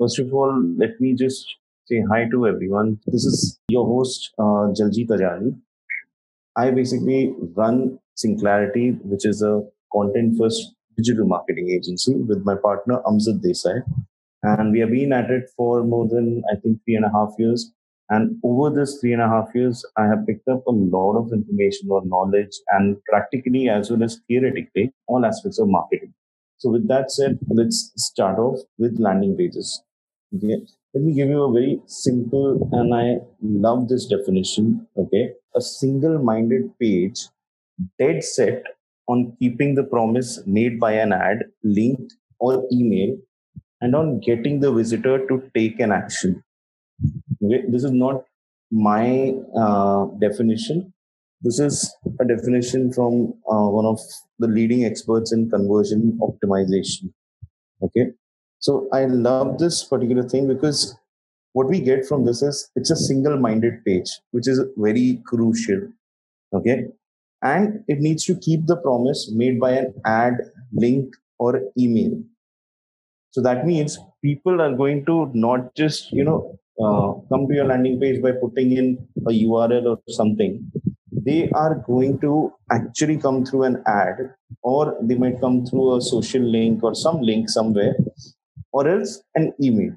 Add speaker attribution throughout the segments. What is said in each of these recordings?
Speaker 1: First of all, let me just say hi to everyone. This is your host, Jaljit Ajani. I basically run Singularity, which is a content first digital marketing agency with my partner, Amzad Desai. And we have been at it for more than, I think, 3.5 years. And over this 3.5 years, I have picked up a lot of information or knowledge and practically as well as theoretically all aspects of marketing. So with that said, let's start off with landing pages. Okay. Let me give you a very simple and I love this definition. Okay. A single minded page dead set on keeping the promise made by an ad, link, or email and on getting the visitor to take an action. Okay. This is not my definition. This is a definition from one of the leading experts in conversion optimization. Okay. So I love this particular thing because what we get from this is it's a single minded page, which is very crucial. Okay. And it needs to keep the promise made by an ad, link, or email. So that means people are going to not just, come to your landing page by putting in a URL or something. They are going to actually come through an ad, or they might come through a social link or some link somewhere, or else an email.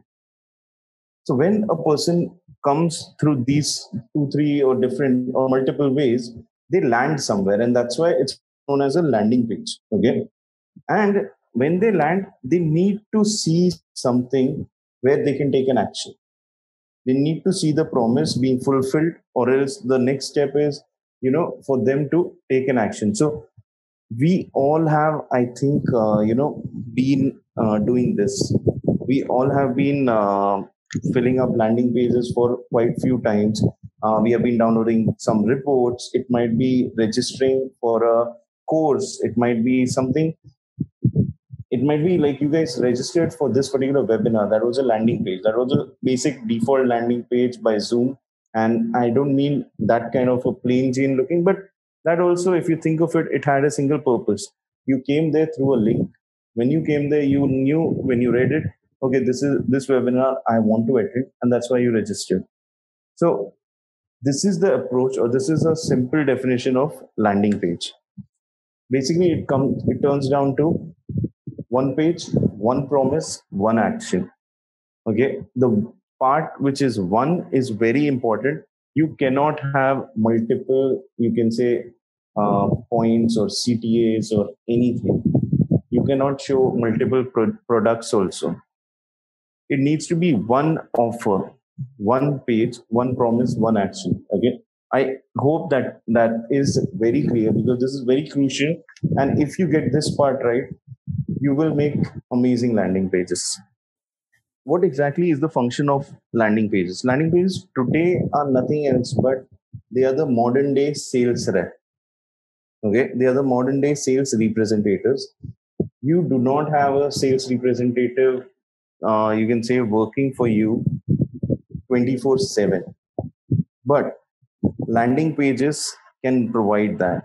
Speaker 1: So when a person comes through these two, three, or different or multiple ways, they land somewhere, and that's why it's known as a landing page. Okay, and when they land, they need to see something where they can take an action. They need to see the promise being fulfilled, or else the next step is, for them to take an action. So we all have, I think, been doing this. We all have been filling up landing pages for quite few times. We have been downloading some reports. It might be registering for a course. It might be something. It might be like you guys registered for this particular webinar. That was a landing page. That was a basic default landing page by Zoom. And I don't mean that kind of a plain Jane looking, but that also, if you think of it, it had a single purpose. You came there through a link. When you came there, you knew when you read it, okay, this is this webinar I want to attend, and that's why you registered. So this is the approach, or this is a simple definition of landing page. Basically, it turns down to one page, one promise, one action. Okay. The part which is one is very important. You cannot have multiple, you can say, points or CTAs or anything. You cannot show multiple products also. It needs to be one offer, one page, one promise, one action. Okay. I hope that that is very clear because this is very crucial. And if you get this part right, you will make amazing landing pages. What exactly is the function of landing pages? Landing pages today are nothing else but they are the modern day sales rep. Okay, they are the modern day sales representatives. You do not have a sales representative, you can say, working for you 24/7, but landing pages can provide that.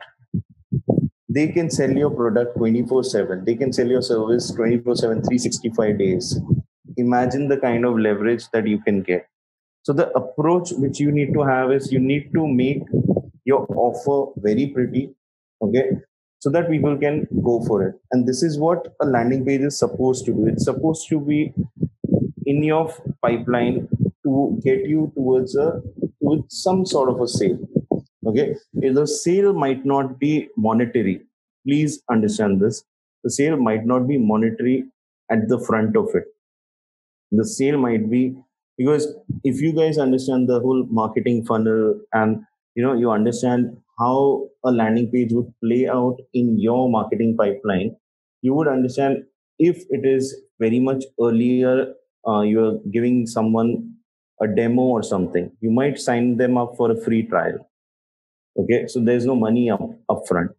Speaker 1: They can sell your product 24/7. They can sell your service 24/7, 365 days. Imagine the kind of leverage that you can get. So the approach which you need to have is you need to make your offer very pretty, okay, so that people can go for it. And this is what a landing page is supposed to do. It's supposed to be in your pipeline to get you towards some sort of a sale. Okay, the sale might not be monetary. Please understand this. The sale might not be monetary at the front of it. The sale might be because if you guys understand the whole marketing funnel and you understand how a landing page would play out in your marketing pipeline, you would understand if it is very much earlier, you're giving someone a demo or something, you might sign them up for a free trial. Okay, so there's no money upfront.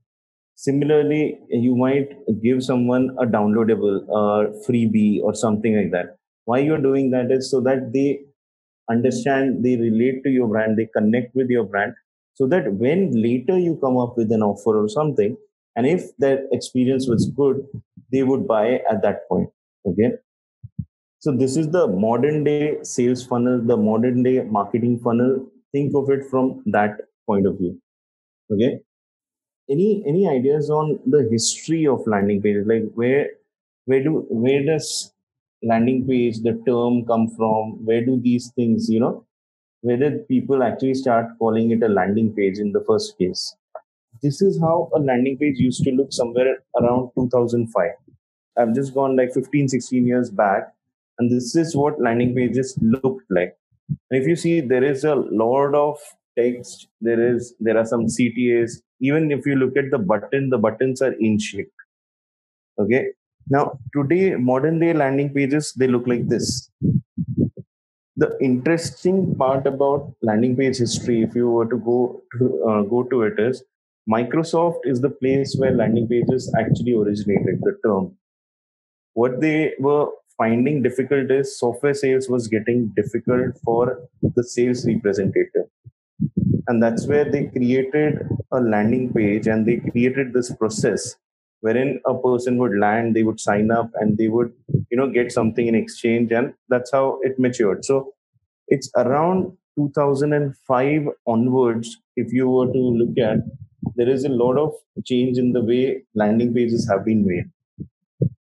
Speaker 1: Similarly, you might give someone a downloadable freebie or something like that. Why you're doing that is so that they understand, they relate to your brand, they connect with your brand, so that when later you come up with an offer or something, and if that experience was good, they would buy at that point. Okay. So this is the modern day sales funnel, the modern day marketing funnel. Think of it from that point of view. Okay. Any ideas on the history of landing pages? Like where does landing page the term come from? Where do these things, where did people actually start calling it a landing page in the first place? This is how a landing page used to look somewhere around 2005. I've just gone like 15, 16 years back, and this is what landing pages looked like. And if you see, there is a lot of text. There are some CTAs. Even if you look at the buttons are in shape. Okay. Now today, modern day landing pages they look like this. The interesting part about landing page history, if you were to go to it, is Microsoft is the place where landing pages actually originated. The term, what they were finding difficult is software sales was getting difficult for the sales representative, and that's where they created a landing page and they created this process wherein a person would land, they would sign up, and they would get something in exchange, and that's how it matured. So it's around 2005 onwards, if you were to look at, there is a lot of change in the way landing pages have been made.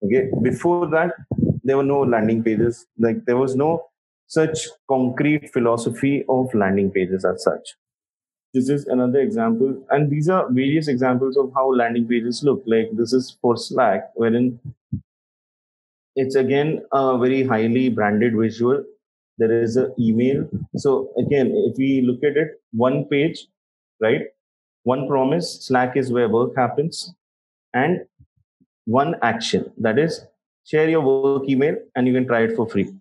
Speaker 1: Okay, before that, there were no landing pages. Like there was no such concrete philosophy of landing pages as such. This is another example, and these are various examples of how landing pages look. Like this is for Slack, wherein it's again a very highly branded visual. There is an email. So again, if we look at it, one page, right? One promise, Slack is where work happens, and one action, that is share your work email and you can try it for free.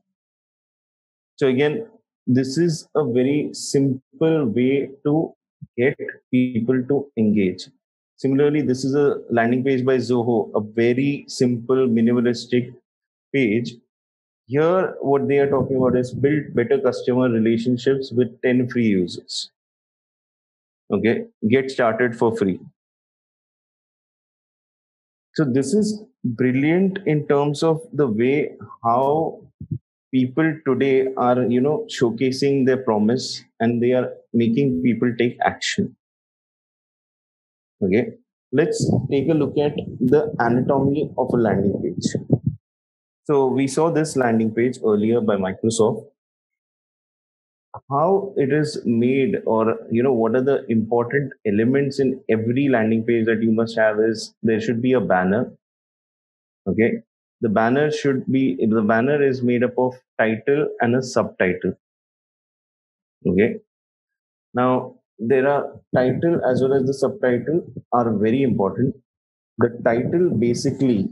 Speaker 1: So again, this is a very simple way to get people to engage. Similarly, this is a landing page by Zoho, a very simple, minimalistic page. Here, what they are talking about is build better customer relationships with 10 free users. Okay, get started for free. So this is brilliant in terms of the way how people today are, showcasing their promise and they are making people take action. Okay, let's take a look at the anatomy of a landing page. So we saw this landing page earlier by Microsoft. How it is made, or what are the important elements in every landing page that you must have is there should be a banner. Okay, the banner is made up of title and a subtitle. Okay, now there are title as well as the subtitle are very important. The title basically,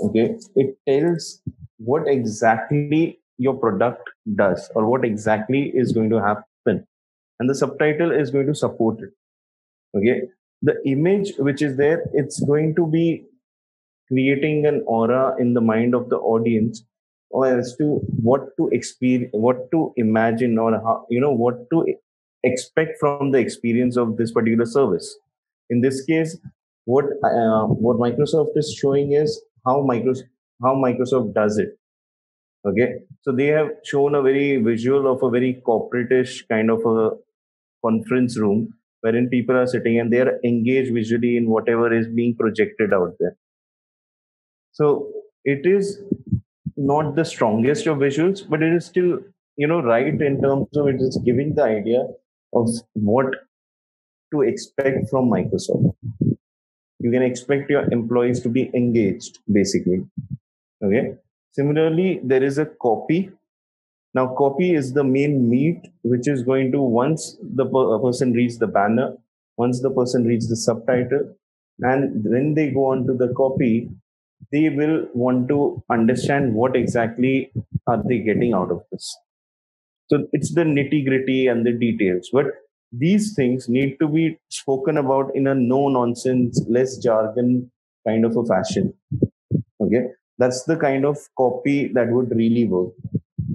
Speaker 1: okay, it tells what exactly your product does or what exactly is going to happen, and the subtitle is going to support it. Okay, the image which is there, it's going to be creating an aura in the mind of the audience, or as to what to experience, what to imagine, or how, what to expect from the experience of this particular service. In this case, what Microsoft is showing is how Microsoft does it. Okay, so they have shown a very visual of a very corporatish kind of a conference room wherein people are sitting and they are engaged visually in whatever is being projected out there. So it is not the strongest of visuals, but it is still, right in terms of it is giving the idea of what to expect from Microsoft. You can expect your employees to be engaged, basically. Okay. Similarly, there is a copy. Now, copy is the main meat, which is going to, once a person reads the banner, once the person reads the subtitle, and when they go on to the copy, they will want to understand what exactly are they getting out of this. So it's the nitty gritty and the details, but these things need to be spoken about in a no nonsense, less jargon kind of a fashion. Okay, that's the kind of copy that would really work.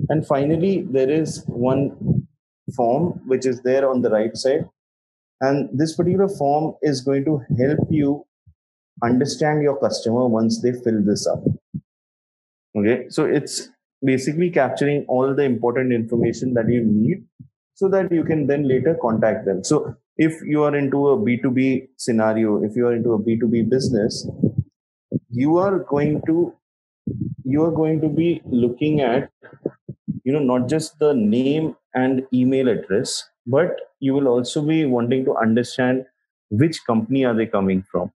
Speaker 1: And finally, there is one form which is there on the right side, and this particular form is going to help you understand your customer once they fill this up. Okay, so it's basically capturing all the important information that you need so that you can then later contact them. So if you are into a B2B scenario, if you are into a B2B business, you are going to you are going to be looking at, not just the name and email address, but you will also be wanting to understand which company are they coming from.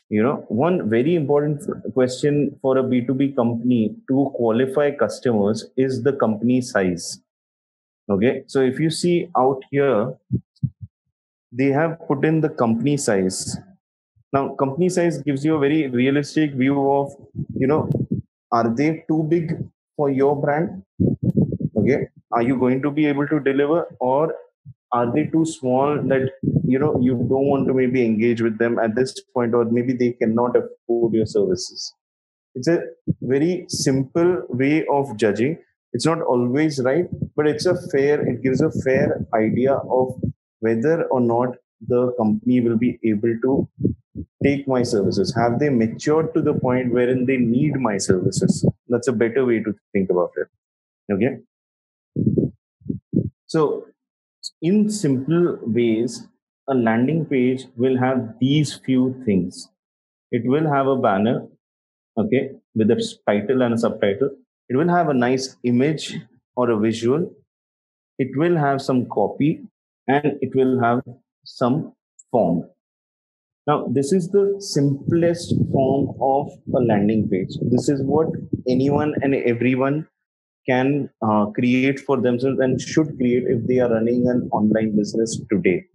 Speaker 1: One very important question for a B2B company to qualify customers is the company size. Okay, so if you see out here, they have put in the company size. Now, company size gives you a very realistic view of, you know, are they too big for your brand? Okay, are you going to be able to deliver, or are they too small that you don't want to maybe engage with them at this point, or maybe they cannot afford your services? It's a very simple way of judging. It's not always right, but it gives a fair idea of whether or not the company will be able to take my services. Have they matured to the point wherein they need my services? That's a better way to think about it. Okay. So, in simple ways, a landing page will have these few things. It will have a banner, okay, with a title and a subtitle. It will have a nice image or a visual. It will have some copy, and it will have some form. Now, this is the simplest form of a landing page. This is what anyone and everyone can create for themselves and should create if they are running an online business today.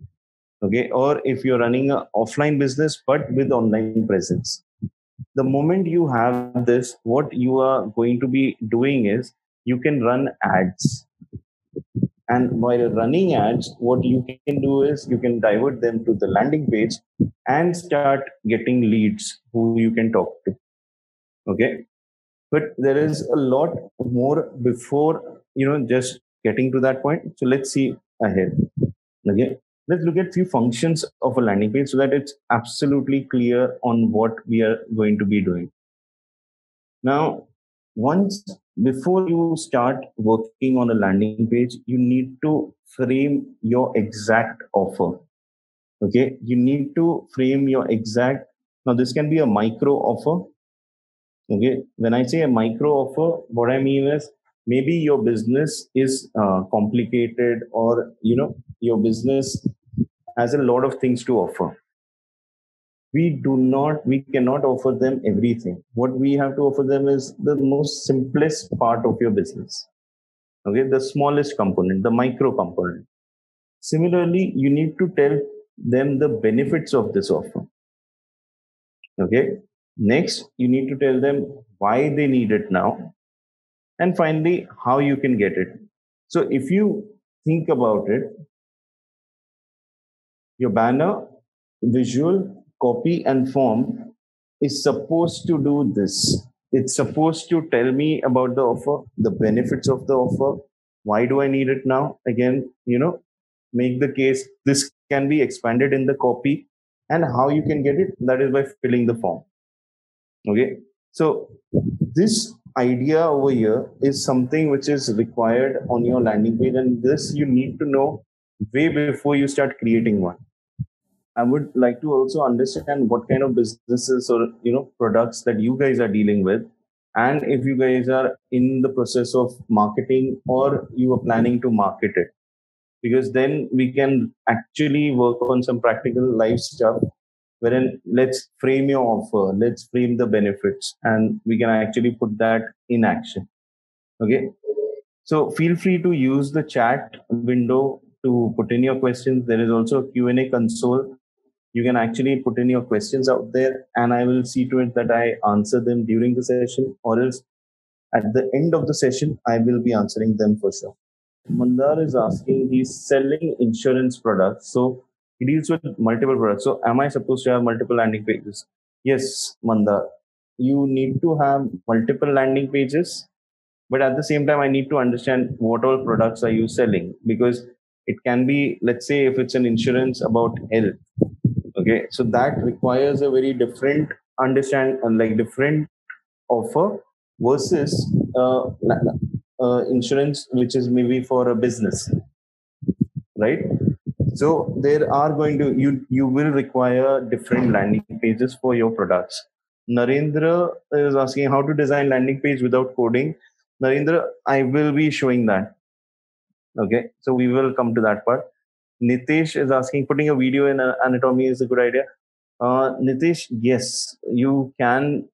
Speaker 1: Okay, or if you're running an offline business but with online presence. The moment you have this, what you are going to be doing is you can run ads. And while running ads, what you can do is you can divert them to the landing page and start getting leads who you can talk to. Okay. But there is a lot more before, just getting to that point. So let's see ahead. Okay. Let's look at few functions of a landing page so that it's absolutely clear on what we are going to be doing. Now, once before you start working on a landing page, you need to frame your exact offer. Okay, you need to frame your exact. Now, this can be a micro offer. Okay, when I say a micro offer, what I mean is maybe your business is complicated, or your business has a lot of things to offer. We cannot offer them everything. What we have to offer them is the most simplest part of your business. Okay, the smallest component, the micro component. Similarly, you need to tell them the benefits of this offer. Okay, next you need to tell them why they need it now, and finally how you can get it. So if you think about it, your banner, visual, copy, and form is supposed to do this. It's supposed to tell me about the offer, the benefits of the offer, why do I need it now? Again, make the case. This can be expanded in the copy, and how you can get it, that is by filling the form. Okay. So this idea over here is something which is required on your landing page, and this you need to know way before you start creating one. I would like to also understand what kind of businesses or products that you guys are dealing with, and if you guys are in the process of marketing or you are planning to market it, because then we can actually work on some practical life stuff. Wherein let's frame your offer, let's frame the benefits, and we can actually put that in action. Okay. So feel free to use the chat window to put in your questions. There is also a Q&A console. You can actually put in your questions out there, and I will see to it that I answer them during the session, or else at the end of the session, I will be answering them for sure. Mandar is asking, he's selling insurance products. So he deals with multiple products. So am I supposed to have multiple landing pages? Yes, Mandar. You need to have multiple landing pages, but at the same time, I need to understand what all products are you selling, because it can be, let's say, if it's an insurance about health. Okay, so that requires a very different different offer versus insurance which is maybe for a business, right? So there are going to you will require different landing pages for your products. Narendra is asking how to design landing page without coding. Narendra, I will be showing that. Okay, so we will come to that part. Nitesh is asking, putting a video in anatomy is a good idea. Nitish, yes, you can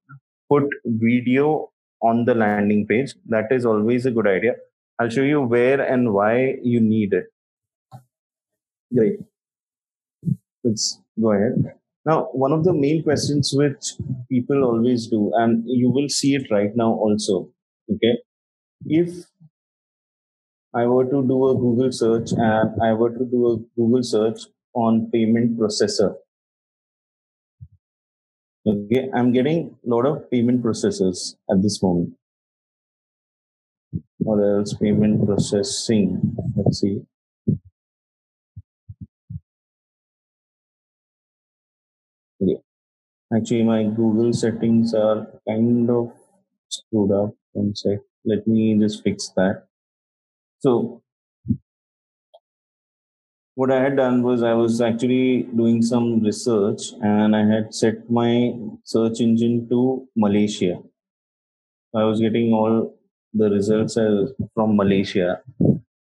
Speaker 1: put video on the landing page. That is always a good idea. I'll show you where and why you need it. Great. Let's go ahead. Now, one of the main questions which people always do, and you will see it right now also. Okay. If I were to do a Google search and I were to do a Google search on payment processor, okay, I'm getting a lot of payment processors at this moment, or else payment processing. Let's see. Okay. Actually, my Google settings are kind of screwed up. One sec. Let me just fix that. So, what I had done was I was actually doing some research and I had set my search engine to Malaysia. I was getting all the results from Malaysia.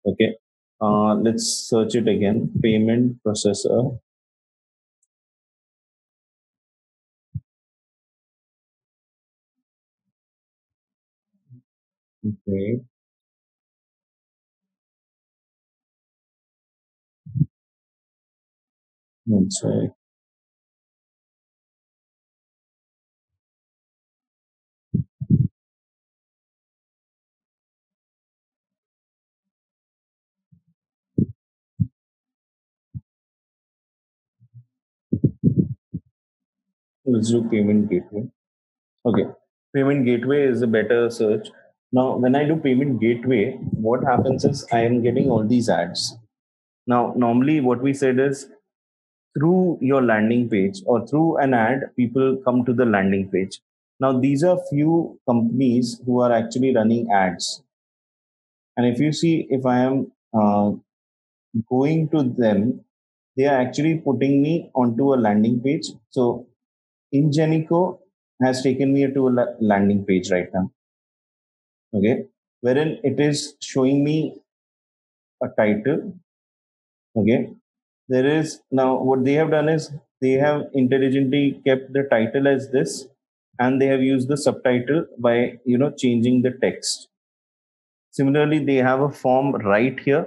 Speaker 1: Okay. Let's search it again. Payment processor. Okay. One sec. Let's do payment gateway. Okay. Payment gateway is a better search. Now, when I do payment gateway, what happens is I am getting all these ads. Now, normally what we said is through your landing page or through an ad, people come to the landing page. Now, these are few companies who are actually running ads. And if you see, if I am going to them, they are actually putting me onto a landing page. So, Ingenico has taken me to a landing page right now. Okay, wherein it is showing me a title. Okay, there is now what they have done is they have intelligently kept the title as this, and they have used the subtitle by changing the text. Similarly, they have a form right here,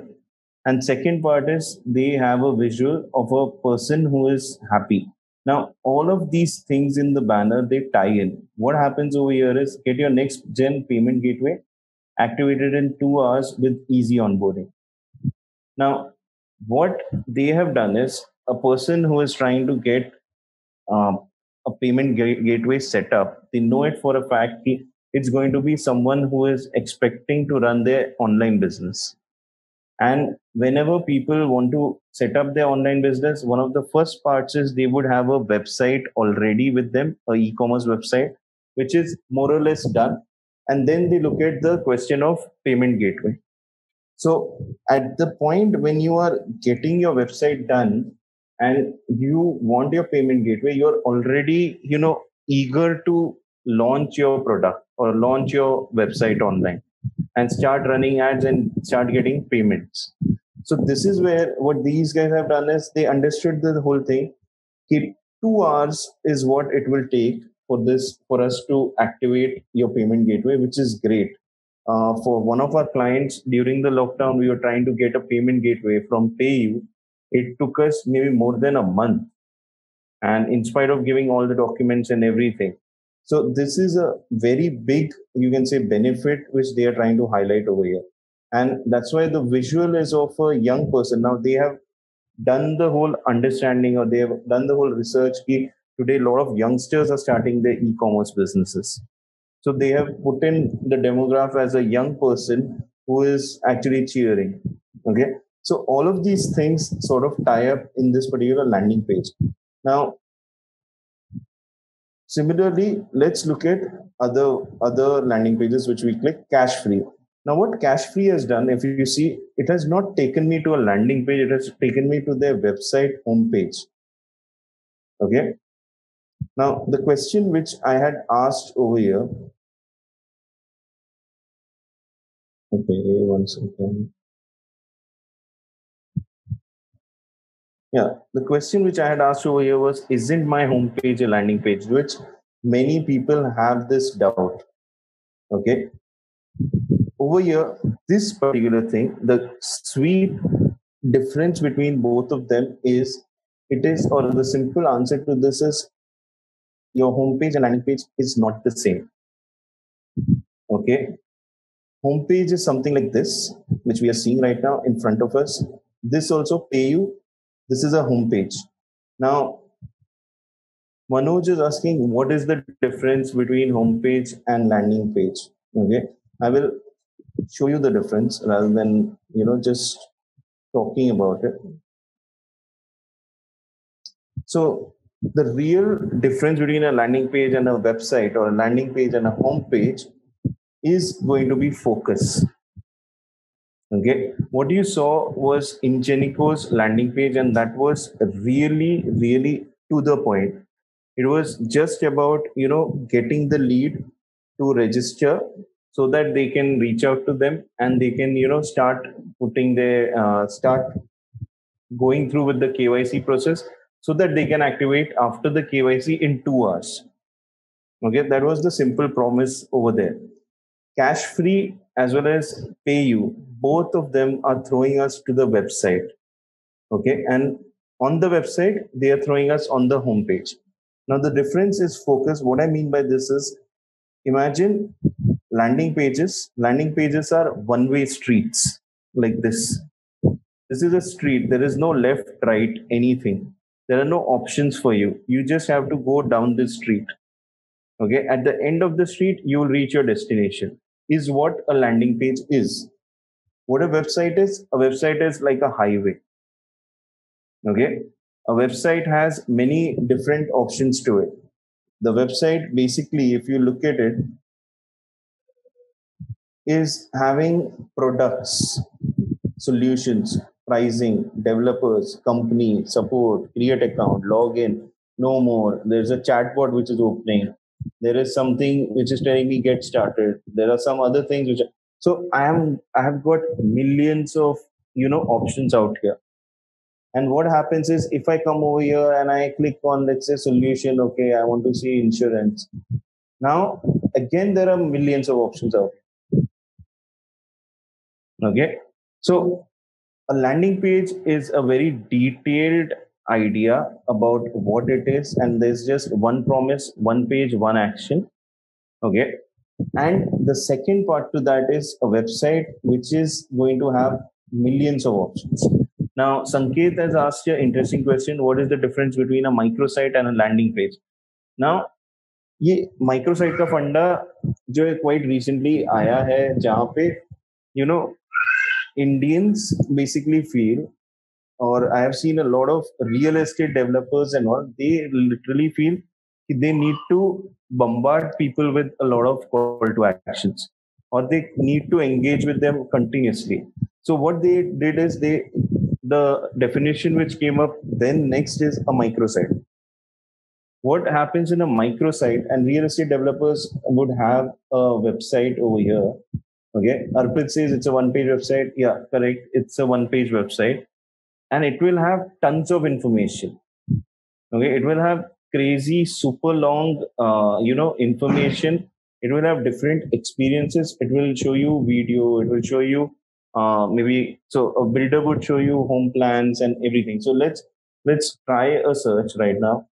Speaker 1: and second part is they have a visual of a person who is happy. Now, all of these things in the banner they tie in. What happens over here is get your next gen payment gateway activated in 2 hours with easy onboarding. Now, what they have done is a person who is trying to get um, a payment gateway set up, they know it for a fact it's going to be someone who is expecting to run their online business. And whenever people want to set up their online business, one of the first parts is they would have a website already with them, a e-commerce website, which is more or less done. And then they look at the question of payment gateway. So at the point when you are getting your website done and you want your payment gateway, you're already, eager to launch your product or launch your website online and start running ads and start getting payments. So this is where what these guys have done is they understood the whole thing. 2 hours is what it will take for us to activate your payment gateway, which is great. For one of our clients during the lockdown, we were trying to get a payment gateway from PayU. It took us maybe more than a month, and in spite of giving all the documents and everything. So this is a very big, you can say, benefit which they are trying to highlight over here. And that's why the visual is of a young person. Now they have done the whole understanding or they have done the whole research. Today, a lot of youngsters are starting their e-commerce businesses. So they have put in the demographic as a young person who is actually cheering. Okay. So all of these things sort of tie up in this particular landing page. Now, Similarly, let's look at other landing pages which we click cash free. Now, what cash free has done, if you see, it has not taken me to a landing page, it has taken me to their website homepage. Okay. Now, the question which I had asked over here. Okay, one second. Yeah, the question which I had asked over here was, isn't my homepage a landing page? Which many people have this doubt. Okay. Over here, this particular thing, the sweet difference between both of them is, it is, or the simple answer to this is, your homepage and landing page is not the same. Okay. Homepage is something like this, which we are seeing right now in front of us. This also pay you. This is a homepage. Now, Manoj is asking, what is the difference between homepage and landing page? Okay. I will show you the difference rather than, just talking about it. So the real difference between a landing page and a website, or a landing page and a home page, is going to be focus. Okay, what you saw was Ingenico's landing page, and that was really, really to the point. It was just about getting the lead to register so that they can reach out to them and they can start putting their start going through with the KYC process so that they can activate after the KYC in 2 hours. Okay, that was the simple promise over there. Cash free as well as pay you, both of them are throwing us to the website. Okay, and on the website, they are throwing us on the homepage. Now, the difference is focus. What I mean by this is, imagine landing pages. Landing pages are one-way streets like this. This is a street. There is no left, right, anything. There are no options for you. You just have to go down this street. Okay. At the end of the street, you will reach your destination, is what a landing page is. What a website is like a highway. Okay. A website has many different options to it. The website, basically, if you look at it, is having products, solutions, pricing, developers, company, support, create account, login, no more. There's a chatbot which is opening. There is something which is telling me get started. There are some other things which are, so I have got millions of options out here. And what happens is, if I come over here and I click on, let's say, solution, okay, I want to see insurance. Now again, there are millions of options out. Okay. So a landing page is a very detailed idea about what it is, and there's just one promise, one page, one action. Okay. And the second part to that is a website which is going to have millions of options. Now, Sanket has asked you an interesting question. What is the difference between a microsite and a landing page? Now, ये microsite का फंडा जो है quite recently आया है, जहाँ पे you know Indians basically feel, or I have seen a lot of real estate developers and all, they literally feel they need to bombard people with a lot of call to actions, or they need to engage with them continuously. So what they did is, the definition which came up then next is a microsite. What happens in a microsite, and real estate developers would have a website over here. Okay, Arpit says it's a one-page website. Yeah, correct. It's a one-page website, and it will have tons of information. Okay, it will have crazy, super long, information. It will have different experiences. It will show you video. It will show you maybe, so a builder would show you home plans and everything. So let's try a search right now.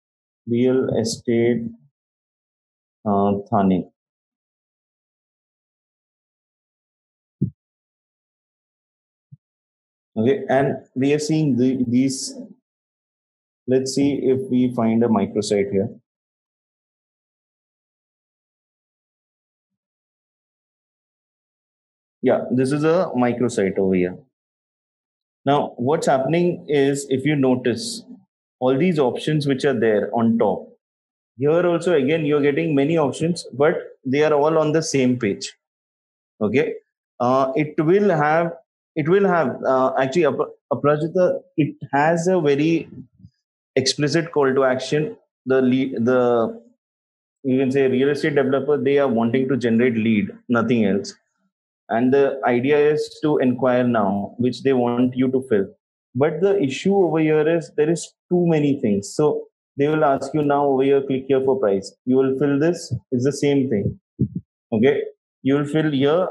Speaker 1: Real estate Thane. Okay, and we are seeing these. Let's see if we find a microsite here. Yeah, this is a microsite over here. Now, what's happening is, if you notice, all these options which are there on top, Here also again you're getting many options, but they are all on the same page. Okay, it will have actually Aprajita, it has a very explicit call to action. The you can say real estate developer, they are wanting to generate lead, nothing else, and the idea is to inquire now, which they want you to fill. But the issue over here is there is too many things. So they will ask you now over here, click here for price. You will fill this. It's the same thing. Okay. You will fill here.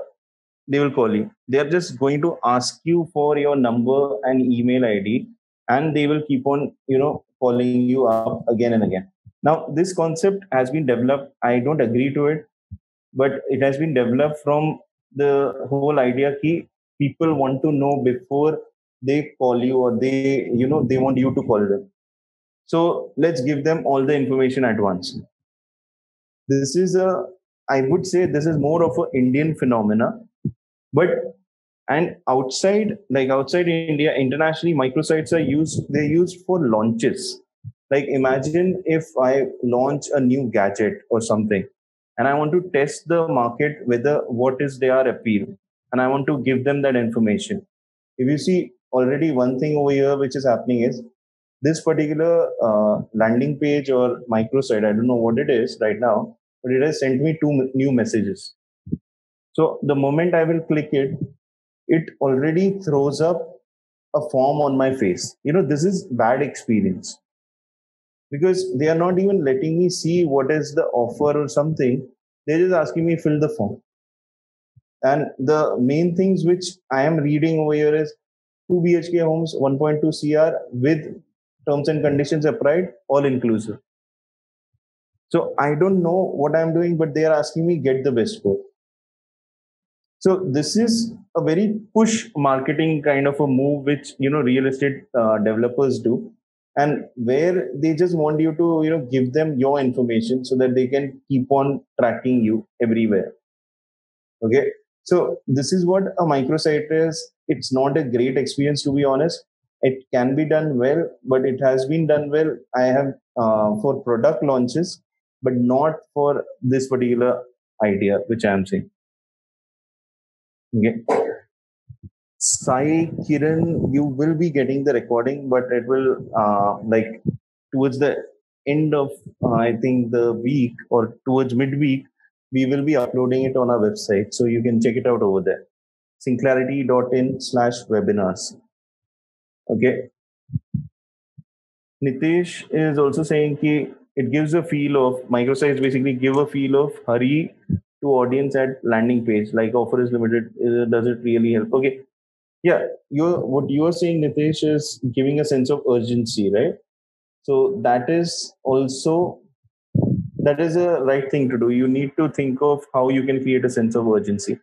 Speaker 1: They will call you. They are just going to ask you for your number and email ID, and they will keep on, calling you up again and again. Now, this concept has been developed. I don't agree to it, but it has been developed from the whole idea that people want to know before they call you, or they want you to call them. So let's give them all the information at once. This is I would say this is more of an Indian phenomena, but and outside India, internationally, microsites are used. They're used for launches. Like imagine if I launch a new gadget or something, and I want to test the market whether what is their appeal, and I want to give them that information. If you see already one thing over here which is happening is this particular landing page or microsite. I don't know what it is right now, but it has sent me two new messages. So the moment I will click it, it already throws up a form on my face. This is bad experience because they are not even letting me see what is the offer or something. They're just asking me fill the form. And the main things which I am reading over here is 2 BHK homes, 1.2 CR with terms and conditions applied, all inclusive. So I don't know what I'm doing, but they are asking me get the best score. So this is a very push marketing kind of a move, which real estate developers do, and where they just want you to give them your information so that they can keep on tracking you everywhere. Okay, so this is what a microsite is. It's not a great experience, to be honest. It can be done well, but it has been done well. I have for product launches, but not for this particular idea which I am saying. Okay. Sai Kiran, you will be getting the recording, but it will like towards the end of I think the week or towards midweek, we will be uploading it on our website, so you can check it out over there. Synclarity.in/webinars. Okay. Nitish is also saying that it gives a feel of microsites basically give a feel of hurry to audience at landing page like offer is limited. Does it really help? Okay, yeah, what you're saying, Nitesh, is giving a sense of urgency, right? So that is a right thing to do. You need to think of how you can create a sense of urgency.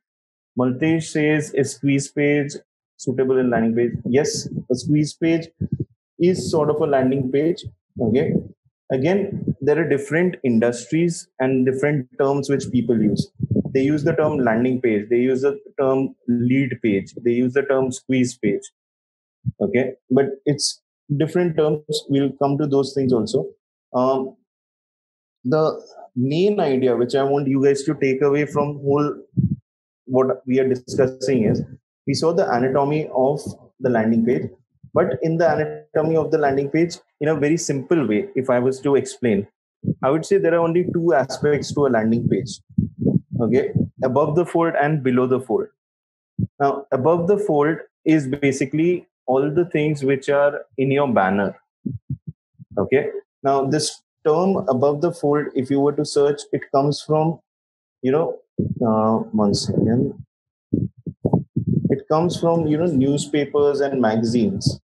Speaker 1: Maltesh says a squeeze page suitable in landing page. Yes, a squeeze page is sort of a landing page. Okay. Again, there are different industries and different terms which people use. They use the term landing page, they use the term lead page, they use the term squeeze page. Okay, but it's different terms. We'll come to those things also. Um, the main idea which I want you guys to take away from whole what we are discussing is we saw the anatomy of the landing page, but in the anatomy of the landing page, in a very simple way, if I was to explain, I would say there are only two aspects to a landing page. Okay, above the fold and below the fold. Now, above the fold is basically all the things which are in your banner. Okay. Now, this term above the fold, if you were to search, it comes from, one second. It comes from, newspapers and magazines.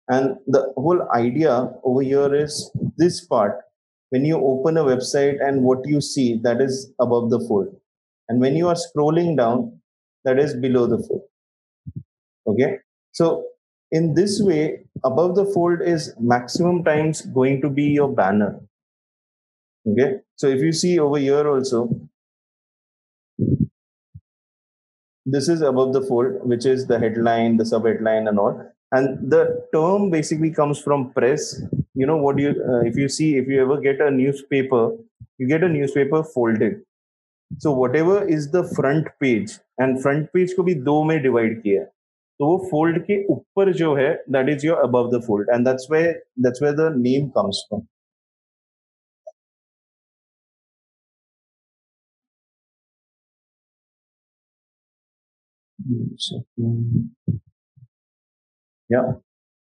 Speaker 1: And the whole idea over here is this part. When you open a website and what you see, that is above the fold. And when you are scrolling down, that is below the fold. Okay. So in this way, above the fold is maximum times going to be your banner. Okay. So if you see over here also, this is above the fold, which is the headline, the sub headline, and all. And the term basically comes from press. You know what you if you see, if you ever get a newspaper, you get a newspaper folded. So whatever is the front page, and front page को भी दो में divide किया है, तो वो fold के ऊपर जो है, that is your above the fold, and that's where the name comes from. So, yeah.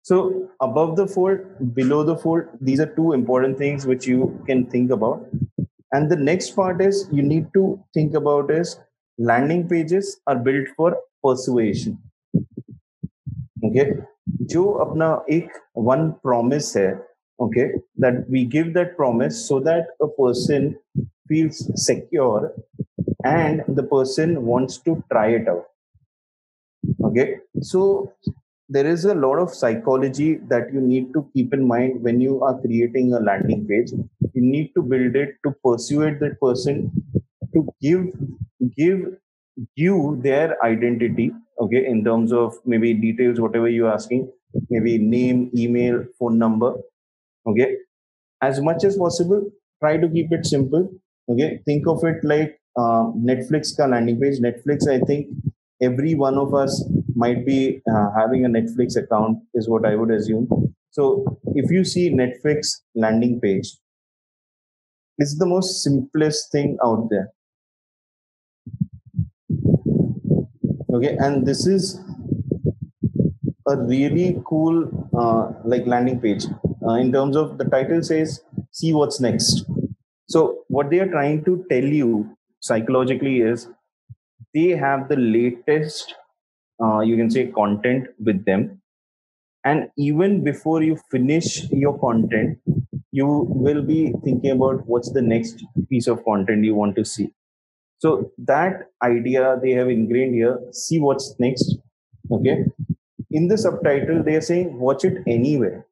Speaker 1: So above the fold, below the fold, these are two important things which you can think about. And the next part is you need to think about is landing pages are built for persuasion. Okay, जो अपना एक one promise है, okay, that we give that promise so that a person feels secure and the person wants to try it out. Okay, so there is a lot of psychology that you need to keep in mind when you are creating a landing page. You need to build it to persuade that person to give you their identity, okay, in terms of maybe details, whatever you're asking, maybe name, email, phone number, okay. As much as possible, try to keep it simple. Okay, think of it like Netflix ka landing page. Netflix, I think every one of us might be having a Netflix account, is what I would assume. So if you see Netflix landing page, it's the most simplest thing out there. Okay, and this is a really cool like landing page. In terms of the title says, "See what's next." So what they are trying to tell you psychologically is they have the latest, you can say, content with them, and even before you finish your content, you will be thinking about what's the next piece of content you want to see. So that idea they have ingrained here. See what's next. Okay. In the subtitle, they are saying watch it anywhere.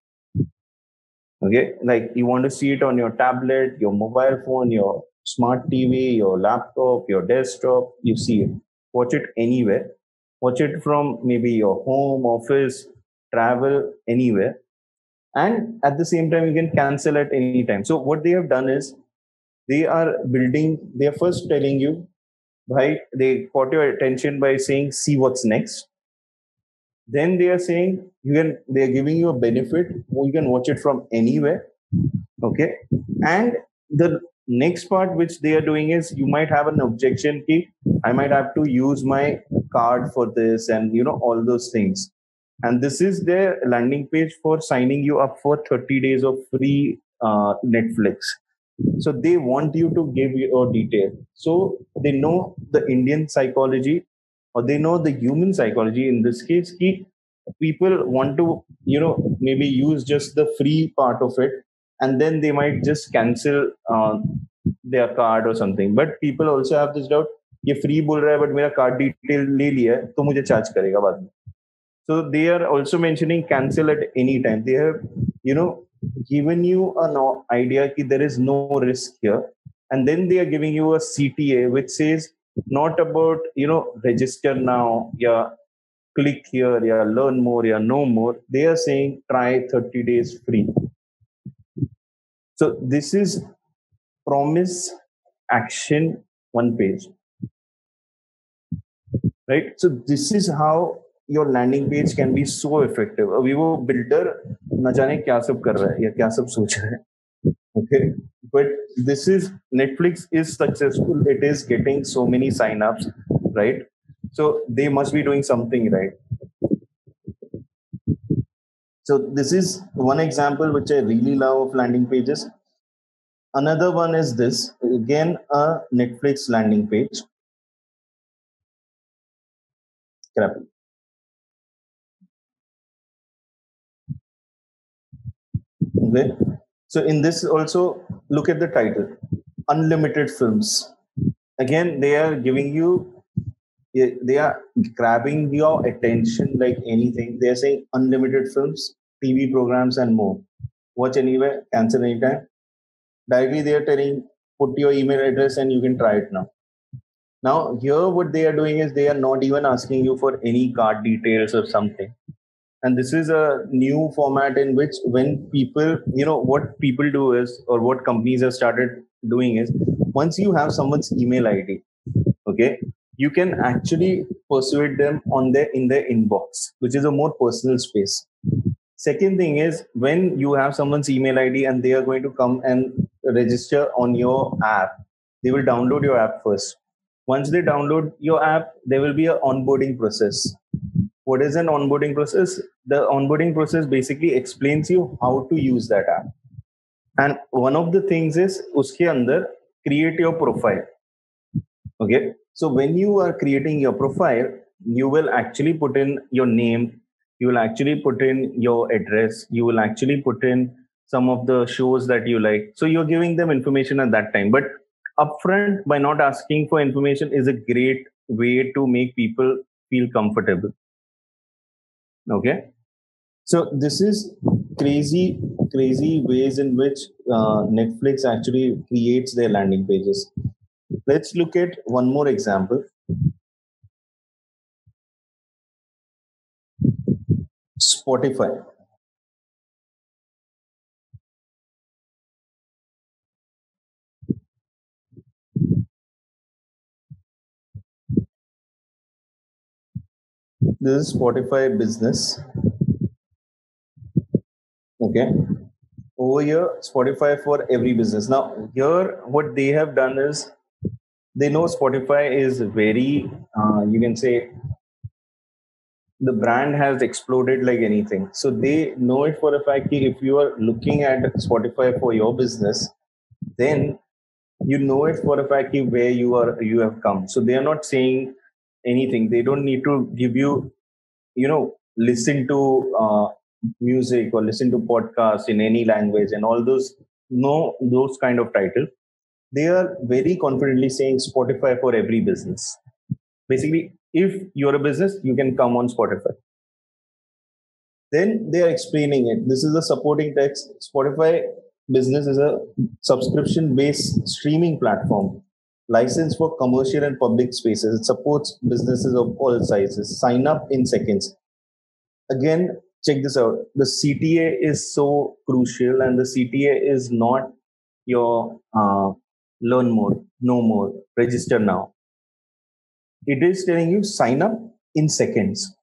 Speaker 1: Okay, like you want to see it on your tablet, your mobile phone, your smart TV, your laptop, your desktop, you see it. Watch it anywhere. Watch it from maybe your home, office, travel, anywhere. And at the same time, you can cancel at any time. So what they have done is they are first telling you, right? They caught your attention by saying, see what's next. Then they are saying they are giving you a benefit. You can watch it from anywhere. Okay, and the next part which they are doing is you might have an objection ki I might have to use my card for this, and all those things. And this is their landing page for signing you up for 30 days of free Netflix. So they want you to give your detail. So they know the Indian psychology, or they know the human psychology in this case. Ki people want to, maybe use just the free part of it, and then they might just cancel their card or something. But people also have this doubt, ये free बोल रहा है but मेरा card detail ले लिया है तो मुझे charge करेगा बाद में. So they are also mentioning cancel at any time. They have, given you an idea that there is no risk here. And then they are giving you a CTA which says not about, register now, yeah, click here, yeah, learn more, yeah, know more. They are saying try 30 days free. So this is promise action one page. Right? So this is how your landing page can be so effective. अभी वो builder न जाने क्या सब कर रहा है या क्या सब सोच रहा है. Okay, but this is Netflix is successful. It is getting so many sign-ups, right? So they must be doing something right. So this is one example which I really love of landing pages. Another one is this, again, a Netflix landing page. Crap. Okay. So in this also, look at the title, unlimited films. Again, they are giving you, they are grabbing your attention like anything. They are saying unlimited films, TV programs, and more. Watch anywhere, cancel anytime. Directly, they are telling, put your email address and you can try it now. Now, here, what they are doing is they are not even asking you for any card details or something. And this is a new format in which when people, what people do is, or what companies have started doing is, once you have someone's email ID, okay, you can actually persuade them on their in their inbox, which is a more personal space. Second thing is, when you have someone's email ID and they are going to come and register on your app, they will download your app first. Once they download your app, there will be an onboarding process. What is an onboarding process? The onboarding process basically explains you how to use that app. And one of the things is, uske andar create your profile. Okay. So when you are creating your profile, you will actually put in your name, you will actually put in your address, you will actually put in some of the shows that you like. So you're giving them information at that time. But upfront, by not asking for information, is a great way to make people feel comfortable. Okay. So this is crazy, crazy ways in which Netflix actually creates their landing pages. Let's look at one more example. Spotify. This is Spotify business. Okay. Over here, Spotify for every business. Now, here, what they have done is, they know Spotify is very, you can say, the brand has exploded like anything. So they know it for a fact that if you are looking at Spotify for your business, then you know it for a fact where you have come. So they are not saying anything. They don't need to give you, listen to music or listen to podcasts in any language and all those, no, those kind of title. They are very confidently saying Spotify for every business. Basically, if you're a business, you can come on Spotify. Then they are explaining it. This is the supporting text. Spotify business is a subscription based streaming platform licensed for commercial and public spaces. It supports businesses of all sizes. Sign up in seconds. Again, check this out. The CTA is so crucial, and the CTA is not your learn more, know more, register now. It is telling you sign up in seconds.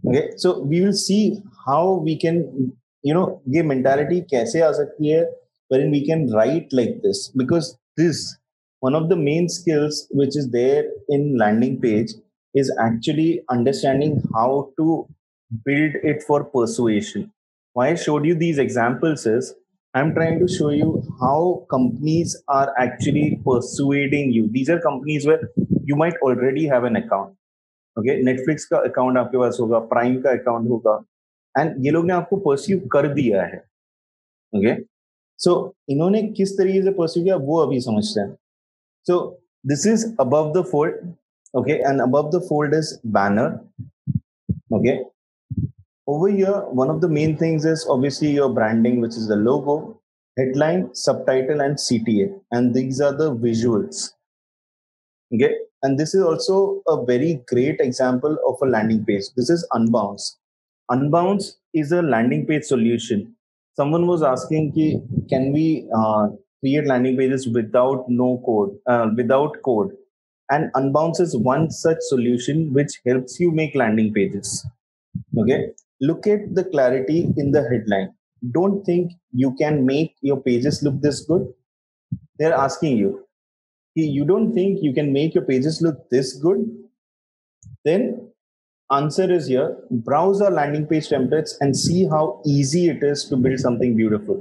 Speaker 1: Okay, so we will see how we can, ये mentality कैसे आ सकती है, wherein we can write like this, because this, one of the main skills which is there in landing page is actually understanding how to build it for persuasion. Why I showed you these examples is, I'm trying to show you how companies are actually persuading you. These are companies where you might already have an account. Okay, Netflix का account आपके पास होगा, prime का account होगा, and ये लोग ने आपको pursue कर दिया है. ओके, सो इन्होंने किस तरीके से परस्यू किया वो अभी समझते हैं. So this is above the fold. Okay, and above the fold is banner. Okay, over here one of the main things is obviously your branding, which is the logo, headline, subtitle, and CTA, and these are the visuals. Okay. And this is also a very great example of a landing page. This is Unbounce. Unbounce is a landing page solution. Someone was asking, ki, can we create landing pages without no code, without code? And Unbounce is one such solution which helps you make landing pages. Okay. Look at the clarity in the headline. Don't think you can make your pages look this good. They're asking you, you don't think you can make your pages look this good? Then answer is here. Browse our landing page templates and see how easy it is to build something beautiful.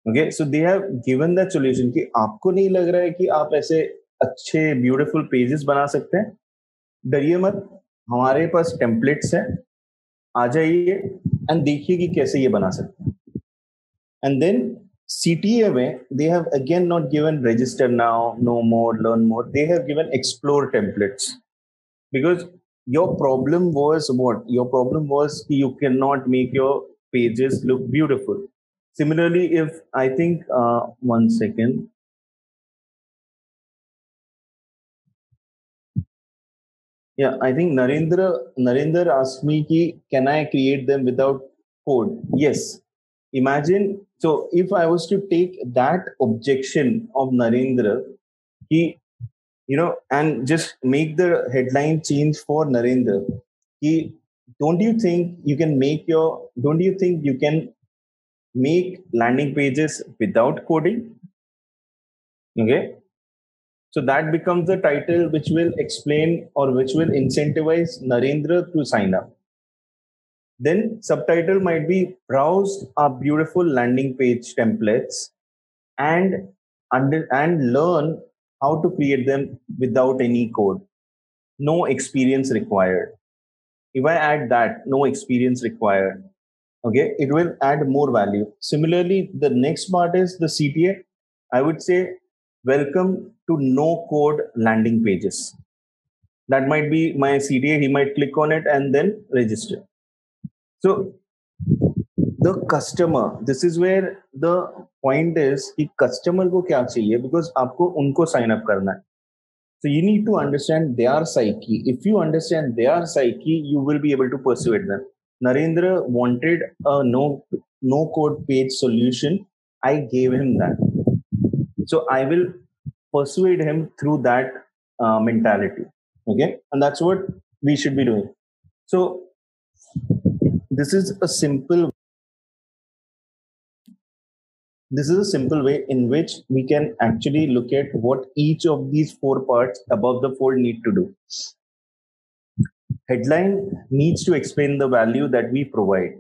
Speaker 1: Okay, so they have given that solution कि आपको नहीं लग रहा है कि आप ऐसे अच्छे ब्यूटीफुल पेजेस बना सकते हैं, डरिए मत, हमारे पास टेम्पलेट्स हैं, आ जाइए एंड देखिए कि कैसे ये बना सकते हैं. And then CTA में they have again not given register now, know more, learn more. They have given explore templates, because your problem was what? Your problem was you cannot make your pages look beautiful. Similarly, if I think, one second. Yeah, I think Narendra asked me ki, can I create them without code? Yes. Imagine, so if I was to take that objection of Narendra, he, and just make the headline change for Narendra. He, don't you think you can make landing pages without coding? Okay. So that becomes the title which will explain or which will incentivize Narendra to sign up. Then subtitle might be browse our beautiful landing page templates and and learn how to create them without any code. No experience required. If I add that, no experience required, okay, it will add more value. Similarly, the next part is the CTA. I would say welcome to no code landing pages. That might be my CTA. He might click on it and then register. So the customer, this is where the point is कि customer को क्या चाहिए, because आपको उनको sign up करना है. So you need to understand their psyche. If you understand their psyche, you will be able to persuade them. Narendra wanted a no code page solution. I gave him that. So I will persuade him through that mentality. Okay, and that's what we should be doing. So this is a simple this is a simple way in which we can actually look at what each of these four parts above the fold need to do. Headline needs to explain the value that we provide.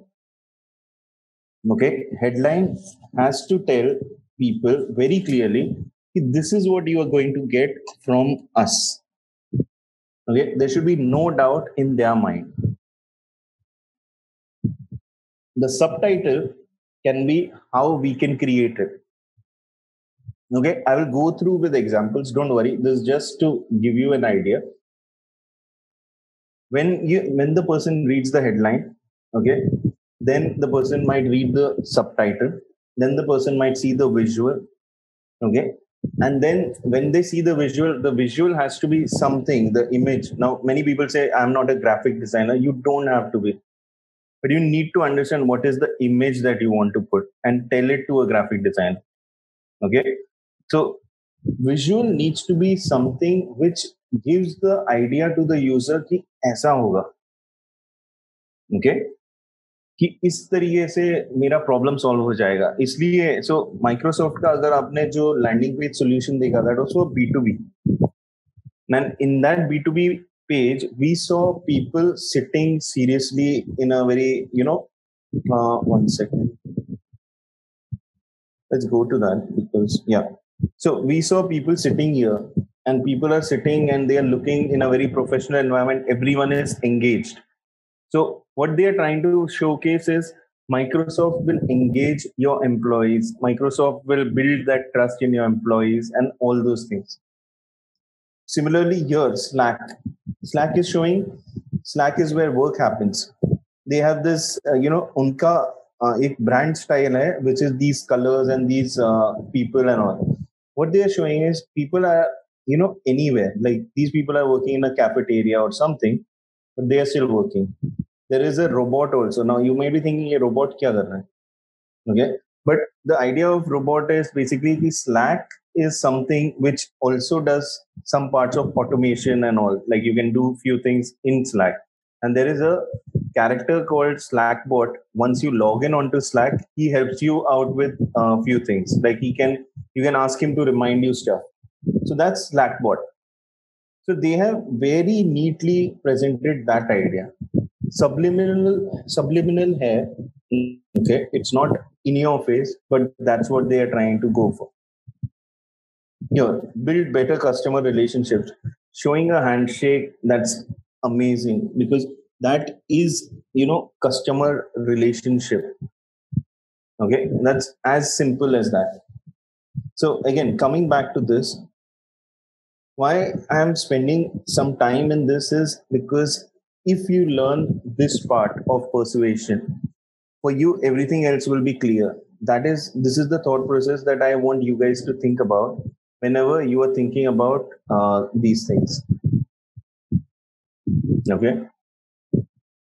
Speaker 1: Okay, headline has to tell people very clearly this is what you are going to get from us. Okay, there should be no doubt in their mind. The subtitle can be how we can create it. Okay, I will go through with examples. Don't worry, this is just to give you an idea. When the person reads the headline, okay, then the person might read the subtitle, then the person might see the visual, okay, and then when they see the visual has to be something, the image. Now many people say I'm not a graphic designer. You don't have to be, but you need to understand what is the image that you want to put and tell it to a graphic designer. Okay, so visual needs to be something which gives the idea to the user कि ऐसा होगा. Okay, कि इस तरीके से मेरा problem solve हो जाएगा. इसलिए सो माइक्रोसॉफ्ट का अगर आपने जो लैंडिंग पेज सॉल्यूशन देखा, that was for B2B. And in that B2B page, we saw people sitting seriously in a very, one second. Let's go to that because, yeah. So we saw people sitting here, and people are sitting and they are looking in a very professional environment. Everyone is engaged. So what they are trying to showcase is Microsoft will engage your employees. Microsoft will build that trust in your employees and all those things. Similarly, here Slack. Slack is showing. Slack is where work happens. They have this, उनका एक brand style है, which is these colors and these people and all. What they are showing is people are, anywhere. Like these people are working in a cafeteria or something, but they are still working. There is a robot also. Now you may be thinking, ये robot क्या कर रहा है? Okay, but the idea of robot is basically the Slack is something which also does some parts of automation and all. Like you can do few things in Slack, and there is a character called Slackbot. Once you log in onto Slack, he helps you out with a few things. Like you can ask him to remind you stuff. So that's Slackbot. So they have very neatly presented that idea. Subliminal hair. Okay, it's not in your face, but that's what they are trying to go for. Here, build better customer relationships. Showing a handshake, that's amazing because that is, customer relationship. Okay, that's as simple as that. So again, coming back to this, why I am spending some time in this is because if you learn this part of persuasion, for you everything else will be clear. This is the thought process that I want you guys to think about whenever you are thinking about these things. Okay.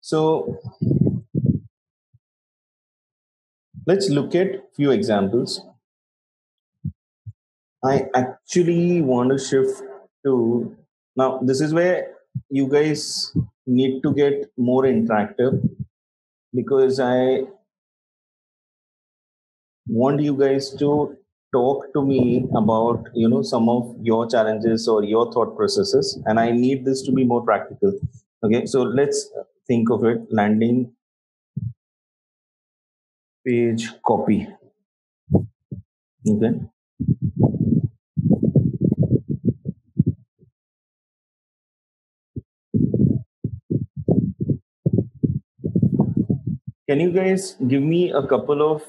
Speaker 1: So let's look at few examples. I actually want to shift to now. This is where you guys need to get more interactive because I want you guys to talk to me about some of your challenges or your thought processes, and I need this to be more practical. Okay, so let's think of it: landing page copy. Okay, can you guys give me a couple of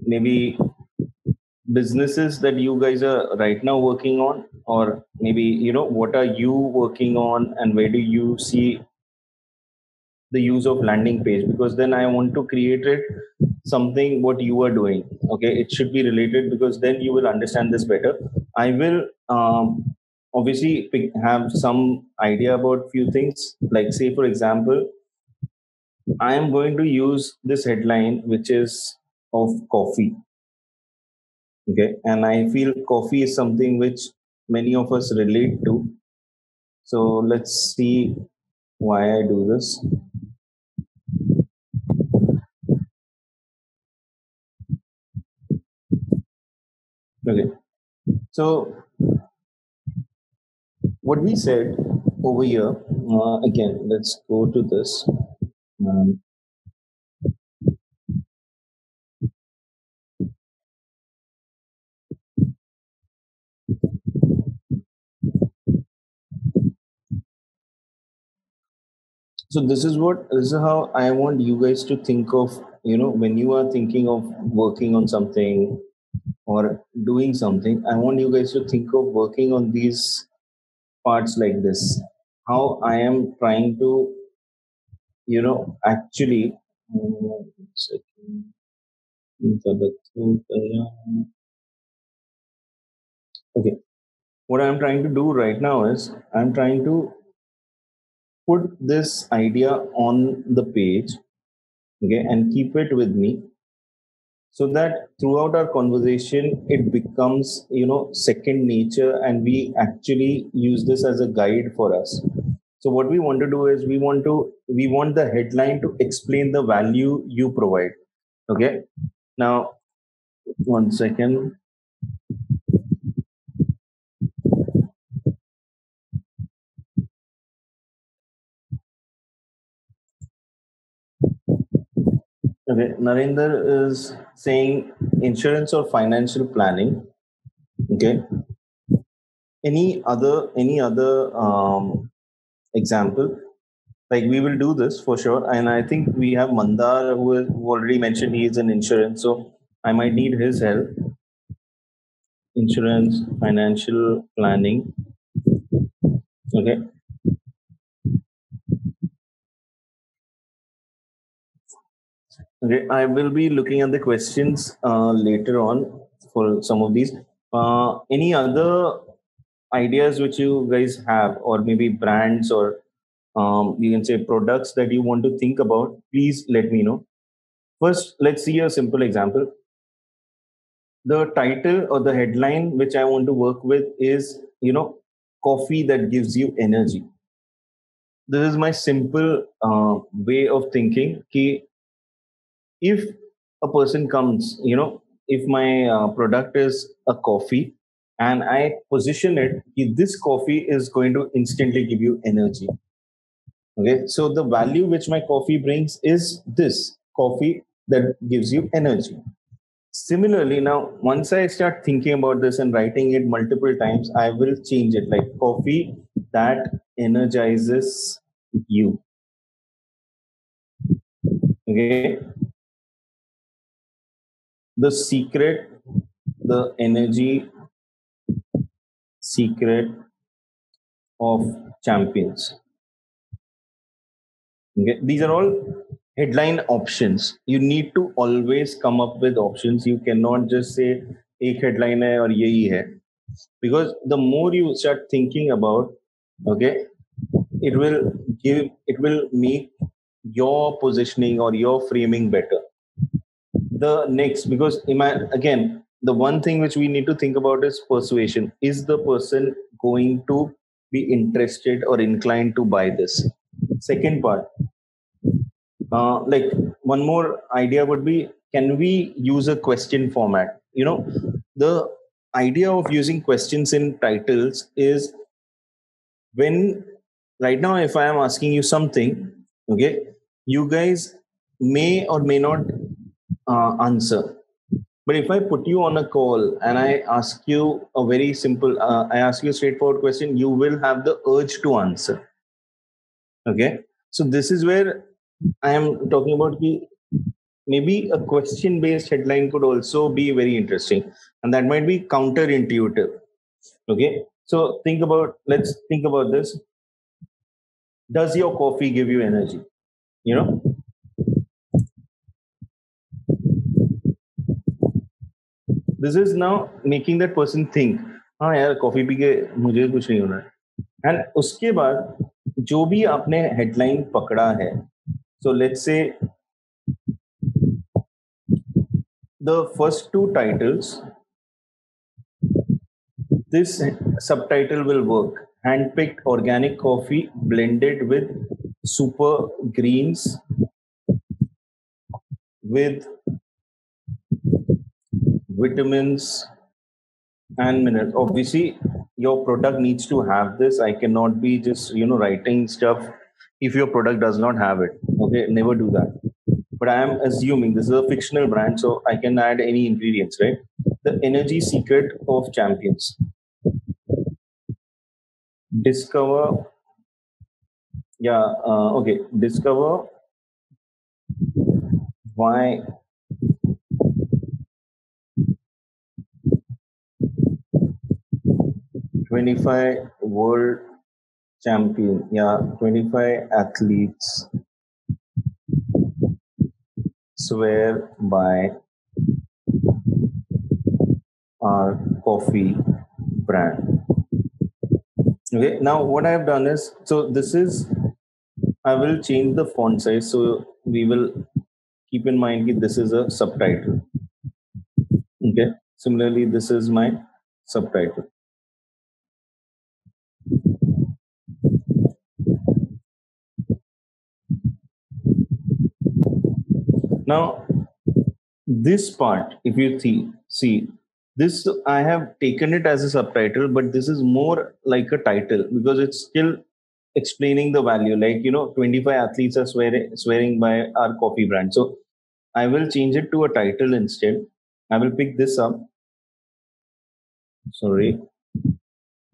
Speaker 1: maybe businesses that you guys are right now working on, or maybe what are you working on and where do you see the use of landing page? Because then I want to create it something what you are doing. Okay, it should be related because then you will understand this better. I will obviously have some idea about few things, like say for example, I am going to use this headline which is of coffee. Okay, and I feel coffee is something which many of us relate to. So let's see why I do this. Okay, so what we said over here, again, let's go to this. Um, so this is how I want you guys to think of, when you are thinking of working on something or doing something. I want you guys to think of working on these parts like this. How I am trying to, actually. Second, okay, what I'm trying to do right now is I'm trying to put this idea on the page, okay, and keep it with me so that throughout our conversation it becomes second nature, and we actually use this as a guide for us. So what we want to do is we want the headline to explain the value you provide. Okay, now one second. Okay, Narendra is saying insurance or financial planning. Okay, any other example? Like we will do this for sure, and I think we have Mandar who already mentioned he is in insurance, so I might need his help. Insurance, financial planning. Okay, okay. I will be looking at the questions later on for some of these. Any other ideas which you guys have, or maybe brands, or you can say products that you want to think about? Please let me know. First, let's see a simple example. The title or the headline which I want to work with is, coffee that gives you energy. This is my simple way of thinking. Ki if a person comes, if my product is a coffee and I position it, ki this coffee is going to instantly give you energy. Okay, so the value which my coffee brings is this coffee that gives you energy. Similarly, now once I start thinking about this and writing it multiple times, I will change it like coffee that energizes you. Okay, the secret, the energy secret of champions. Okay, these are all headline options. You need to always come up with options. You cannot just say एक headline है और यही है, because the more you start thinking about, okay, it will it will make your positioning or your framing better. The next, because again, the one thing which we need to think about is persuasion. Is the person going to be interested or inclined to buy this? Second part, like one more idea would be, can we use a question format? The idea of using questions in titles is, when right now if I am asking you something, okay, you guys may or may not answer. But if I put you on a call and I ask you a very simple, I ask you a straightforward question, you will have the urge to answer. Okay. So this is where I am talking about maybe a question based headline could also be very interesting, and that might be counterintuitive. Okay. So let's think about this. Does your coffee give you energy? You know, this is now making that person think, हाँ यार coffee P के मुझे कुछ नहीं होना है। And उसके बाद जो भी आपने हेडलाइन पकड़ा है, so let's say the first two titles, this subtitle will work. Handpicked organic coffee blended with super greens with vitamins and minerals. Obviously, your product needs to have this. I cannot be just writing stuff if your product does not have it. Okay, never do that. But I am assuming this is a fictional brand, so I can add any ingredients, right? The energy secret of champions. Discover, yeah, okay. Discover why 25 world champion, yeah, 25 athletes swear by our coffee brand. Okay, now what I have done is, so this is, I will change the font size. So we will keep in mind that this is a subtitle. Okay, similarly, this is my subtitle. Now, this part, if you see this, I have taken it as a subtitle, but this is more like a title because it's still explaining the value. Like 25 athletes are swearing by our coffee brand. So I will change it to a title instead. I will pick this up. Sorry,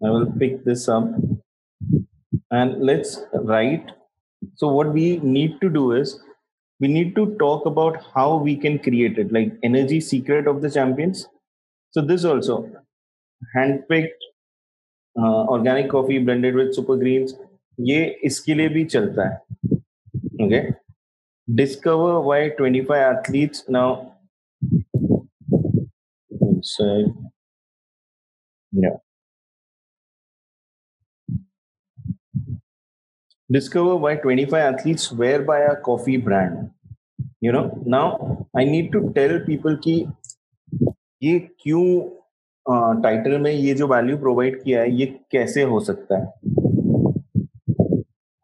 Speaker 1: I will pick this up and let's write. So what we need to do is, we need to talk about how we can create it, like energy secret of the champions. So this also, handpicked organic coffee blended with super greens, ये इसके लिए भी चलता है. Okay, discover why 25 athletes now inside, yeah, discover why 25 athletes swear by a coffee brand. Now I need to tell people कि ये क्यों title में ये जो वैल्यू प्रोवाइड किया है ये कैसे हो सकता है.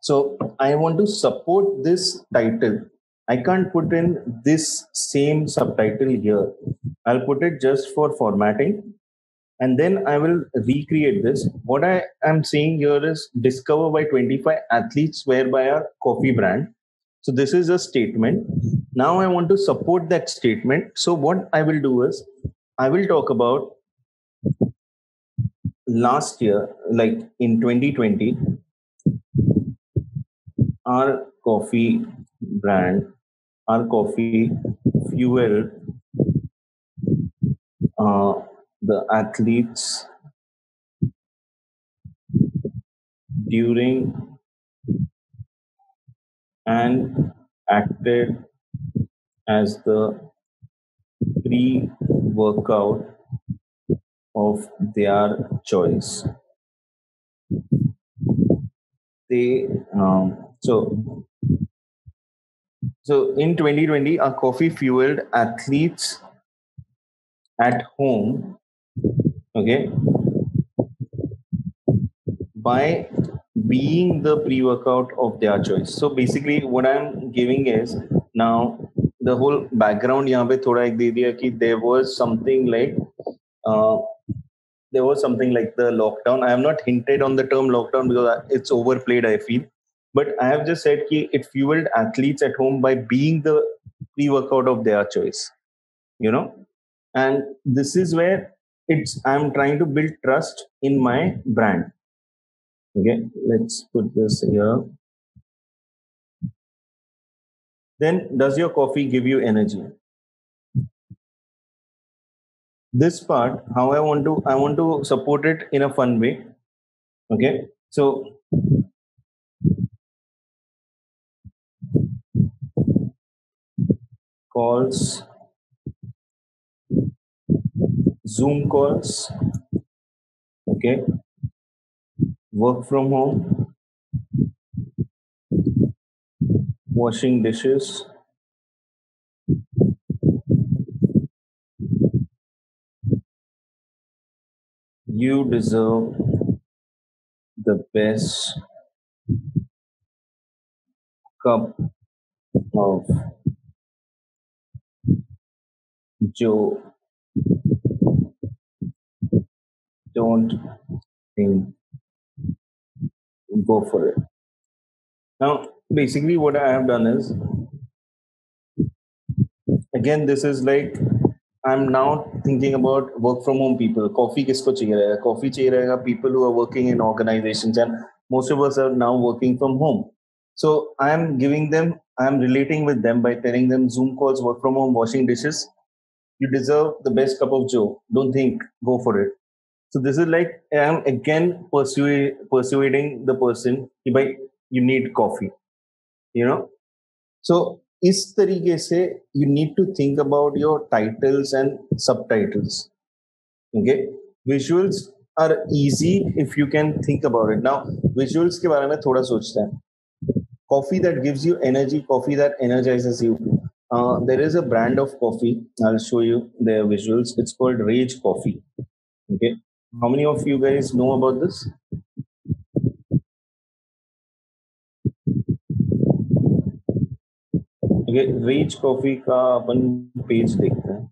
Speaker 1: So I want to support this title. I can't put in this same subtitle here. I'll put it just for formatting, and then I will recreate this. What I am saying here is, discover by 25 athletes swear by our coffee brand. So this is a statement. Now I want to support that statement. So what I will do is, I will talk about last year, like in 2020, our coffee brand, our coffee fueled the athletes during and acted as the pre-workout of their choice. they so in 2020, our coffee fueled athletes at home, okay, by being the pre-workout of their choice. So basically, what I'm giving is now the whole background यहाँ पे थोड़ा एक दे दिया कि uh, there was something like the lockdown. I have not hinted on the term lockdown because it's overplayed, I feel. But I have just said that it fueled athletes at home by being the pre-workout of their choice, you know. And this is where I'm trying to build trust in my brand. Okay, let's put this here. Then, does your coffee give you energy? This part, how I want to support it in a fun way. Okay, so calls, Zoom calls, okay, work from home, washing dishes, you deserve the best cup of Joe. Don't think, go for it. Now, basically, what I have done is, again, this is like I'm now thinking about work from home people. Coffee kisko chahiye rahega? Coffee chahiye rahega people who are working in organizations, and most of us are now working from home. So I am giving them, I am relating with them by telling them Zoom calls, work from home, washing dishes. You deserve the best cup of Joe. Don't think, go for it. So this is like I'm again persuading the person, कि भाई, you need coffee, you know. So इस तरीके से you need to think about your titles and subtitles. Okay, visuals are easy if you can think about it. Now visuals के बारे में थोड़ा सोचते हैं. Coffee that gives you energy, coffee that energizes you. There is a brand of coffee. I'll show you their visuals. It's called Rage Coffee. Okay, how many of you guys know about this? Okay, Rage Coffee का अपन page देखते हैं.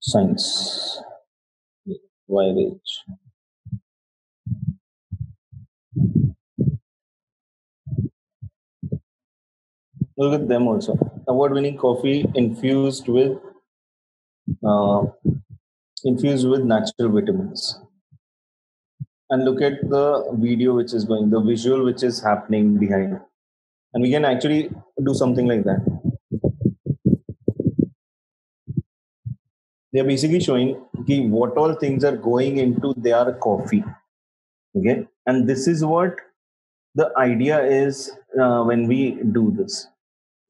Speaker 1: Science. Why Rage? Look at them also. Award-winning coffee uh, infused with natural vitamins. And look at the video which is going, the visual which is happening behind. And we can actually do something like that. They are basically showing what all things are going into their coffee. Okay, and this is what the idea is when we do this.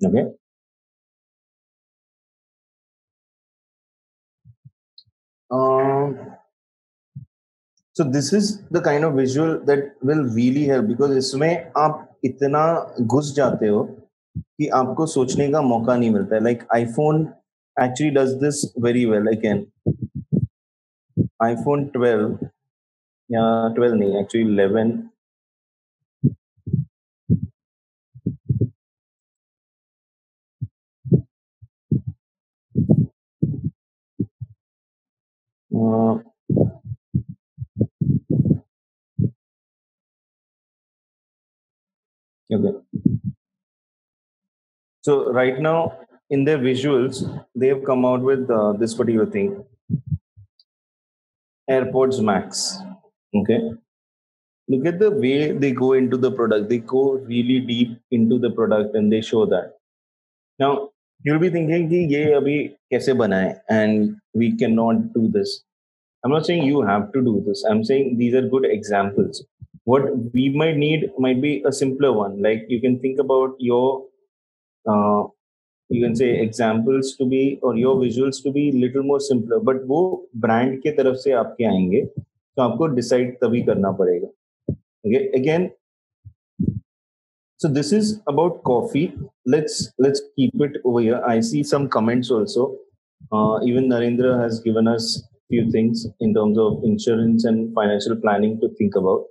Speaker 1: Okay. So this is the kind of visual that will really help, because इसमें आप इतना घुस जाते हो कि आपको सोचने का मौका नहीं मिलता है. Like iPhone actually does this very well. Again, iPhone 12, या 12 नहीं, actually 11. Uh, okay. So right now in their visuals, they have come out with this particular thing, AirPods Max. Okay. Look at the way they go into the product. They go really deep into the product and they show that. Now you'll be thinking कि ये अभी कैसे बना है, and we cannot do this. I'm not saying you have to do this. I'm saying these are good examples. What we might need might be a simpler one. Like you can think about your uh, you can say examples to be, or your visuals to be little more simpler, but वो brand के तरफ से आपके आएंगे तो आपको decide तभी करना पड़ेगा. Okay, again, so this is about coffee. Let's keep it over here. I see some comments also. Even Narendra has given us few things in terms of insurance and financial planning to think about.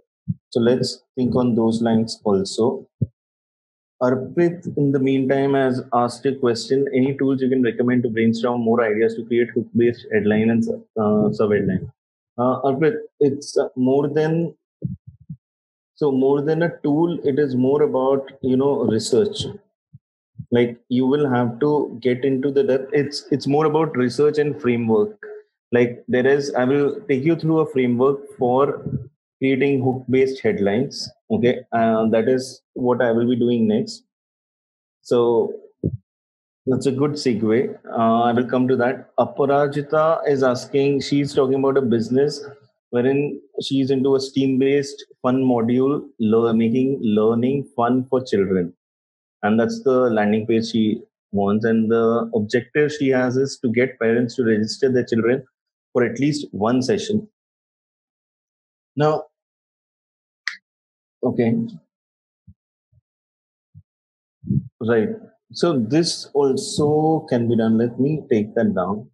Speaker 1: So let's think on those lines also. Arpit, in the meantime, has asked a question. Any tools you can recommend to brainstorm more ideas to create hook-based headline and sub-headline? Arpit, it's more than a tool. It is more about research. Like you will have to get into the depth. It's more about research and framework. Like there is, I will take you through a framework for creating hook-based headlines. Okay, that is what I will be doing next. So that's a good segue. I will come to that. Aparajita is asking, she's talking about a business wherein she's into a STEAM based fun module, making learning fun for children. And that's the landing page she wants. And the objective she has is to get parents to register their children for at least one session. Now, okay, right. So this also can be done. Let me take that down.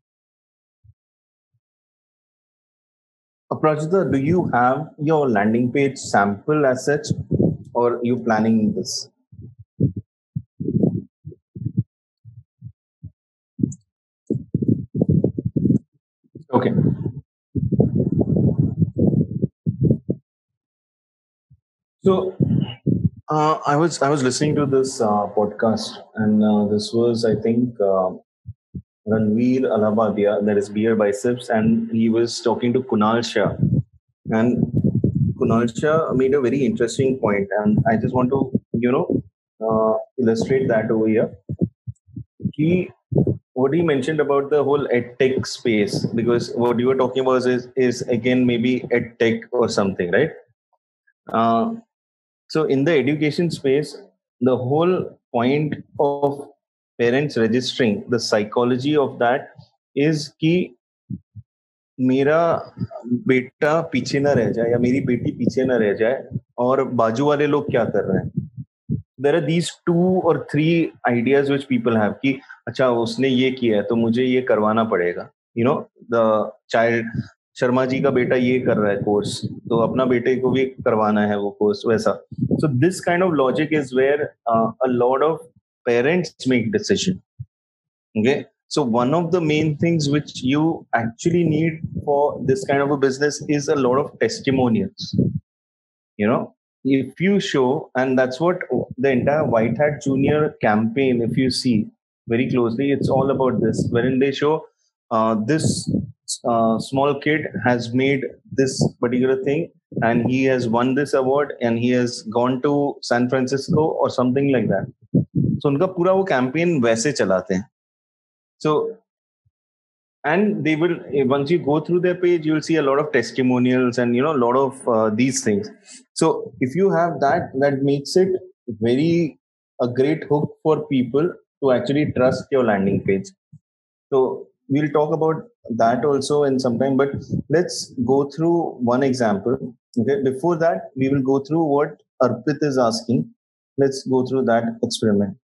Speaker 1: Aprajita, do you have your landing page sample as such, or you planning this? Okay. So I was listening to this podcast, and this was I think Ranveer Alabadia, that is Beer Biceps, and he was talking to Kunal Shah, and Kunal Shah made a very interesting point, and I just want to illustrate that over here. He what he mentioned about the whole edtech space, because what you were talking about is again maybe edtech or something, right? Uh, so in the education space, the whole point of parents registering, the psychology of that is कि मेरा बेटा पीछे ना रह जाए या मेरी बेटी पीछे ना रह जाए और बाजू वाले लोग क्या कर रहे हैं. देयर आर दीज टू और three ideas which people have कि अच्छा उसने ये किया है तो मुझे ये करवाना पड़ेगा. You know the child, Sharma ji का बेटा ये कर रहा है कोर्स, तो अपना बेटे को भी करवाना है वो कोर्स वैसा. So this kind of logic is where a lot of parents make decision. Okay. So one of the main things which you actually need for this kind of a business is a lot of testimonials. You know, if you show, and that's what the entire White Hat Junior campaign, if you see very closely, it's all about this, wherein they show this small kid has made this particular thing and he has won this award and he has gone to San Francisco or something like that. So उनका पूरा वो campaign वैसे चलाते हैं. So, and they will, once you go through their page, you will see a lot of testimonials and a lot of these things. So if you have that, that makes it very a great hook for people to actually trust your landing page. So we'll talk about that also in some time, but let's go through one example. Okay, before that we will go through what Arpit is asking. Let's go through that experiment.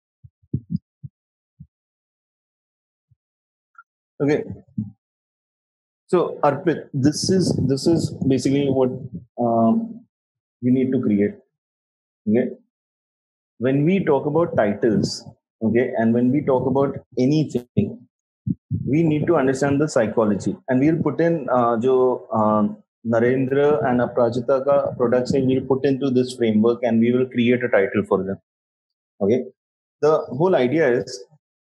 Speaker 1: Okay. So Arpit, this is basically what you need to create. Okay, when we talk about titles, okay, and when we talk about anything, we need to understand the psychology, and we'll put in jo Narendra and Aprajita ka products, we'll put into this framework, and we will create a title for them. Okay, the whole idea is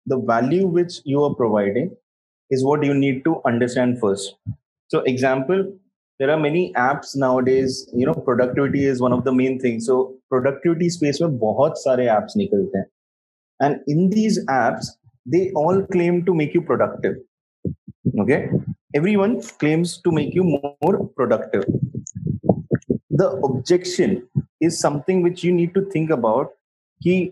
Speaker 1: the value which you are providing is what you need to understand first. So example, there are many apps nowadays. Productivity is one of the main things. So productivity space में बहुत सारे apps निकलते हैं, and in these apps they all claim to make you productive. Okay, everyone claims to make you more productive. The objection is something which you need to think about. Ki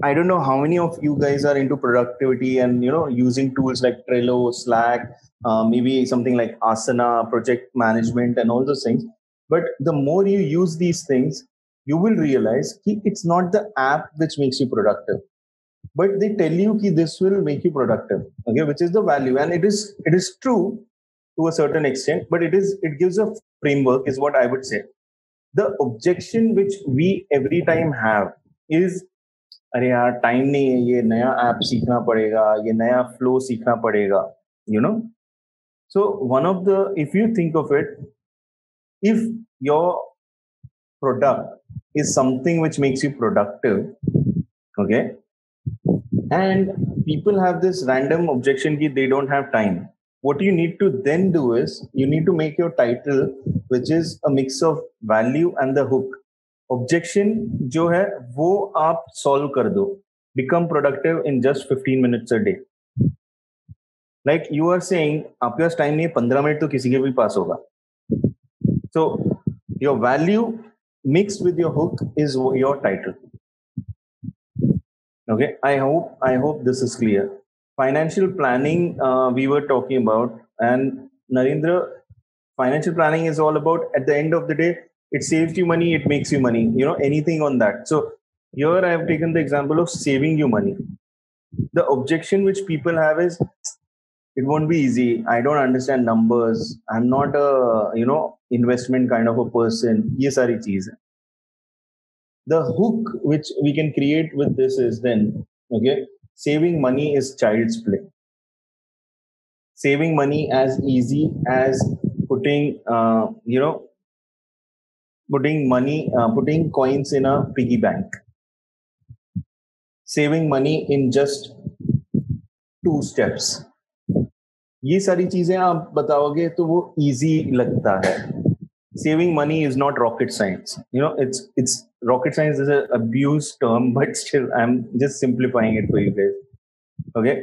Speaker 1: I don't know how many of you guys are into productivity and using tools like Trello, Slack, maybe something like asana, project management, and all those things. But the more you use these things, you will realize कि it's not the app which makes you productive, but they tell you कि this will make you productive. Okay, which is the value, and it is true to a certain extent, but it gives a framework, is what I would say. The objection which we every time have is, अरे यार time नहीं है, ये नया app सीखना पड़ेगा, ये नया फ्लो सीखना पड़ेगा, you know. So one of the, if you think of it, if your product is something which makes you productive, okay, and people have this random objection that they don't have time, what you need to then do is you need to make your title, which is a mix of value and the hook. Objection जो है वो आप solve कर दो. Become productive in just 15 minutes a day. Like you are saying, आपके पास time नहीं है, 15 minute तो किसी के भी पास होगा. So your value mixed with your hook is your title. Okay, I hope this is clear. Financial planning, we were talking about, and Narendra, financial planning is all about, at the end of the day, it saves you money, it makes you money, anything on that. So here I have taken the example of saving you money. The objection which people have is, it won't be easy, I don't understand numbers, I'm not a investment kind of a person, ye sari cheez hai. The hook which we can create with this is then, okay, saving money is child's play. Saving money as easy as putting putting coins in a piggy bank. Saving money in just 2 steps. ये सारी चीजें आप बताओगे तो वो easy लगता है. Saving money is not rocket science. It's rocket science is an abused term, but still I'm just simplifying it for you guys. Okay.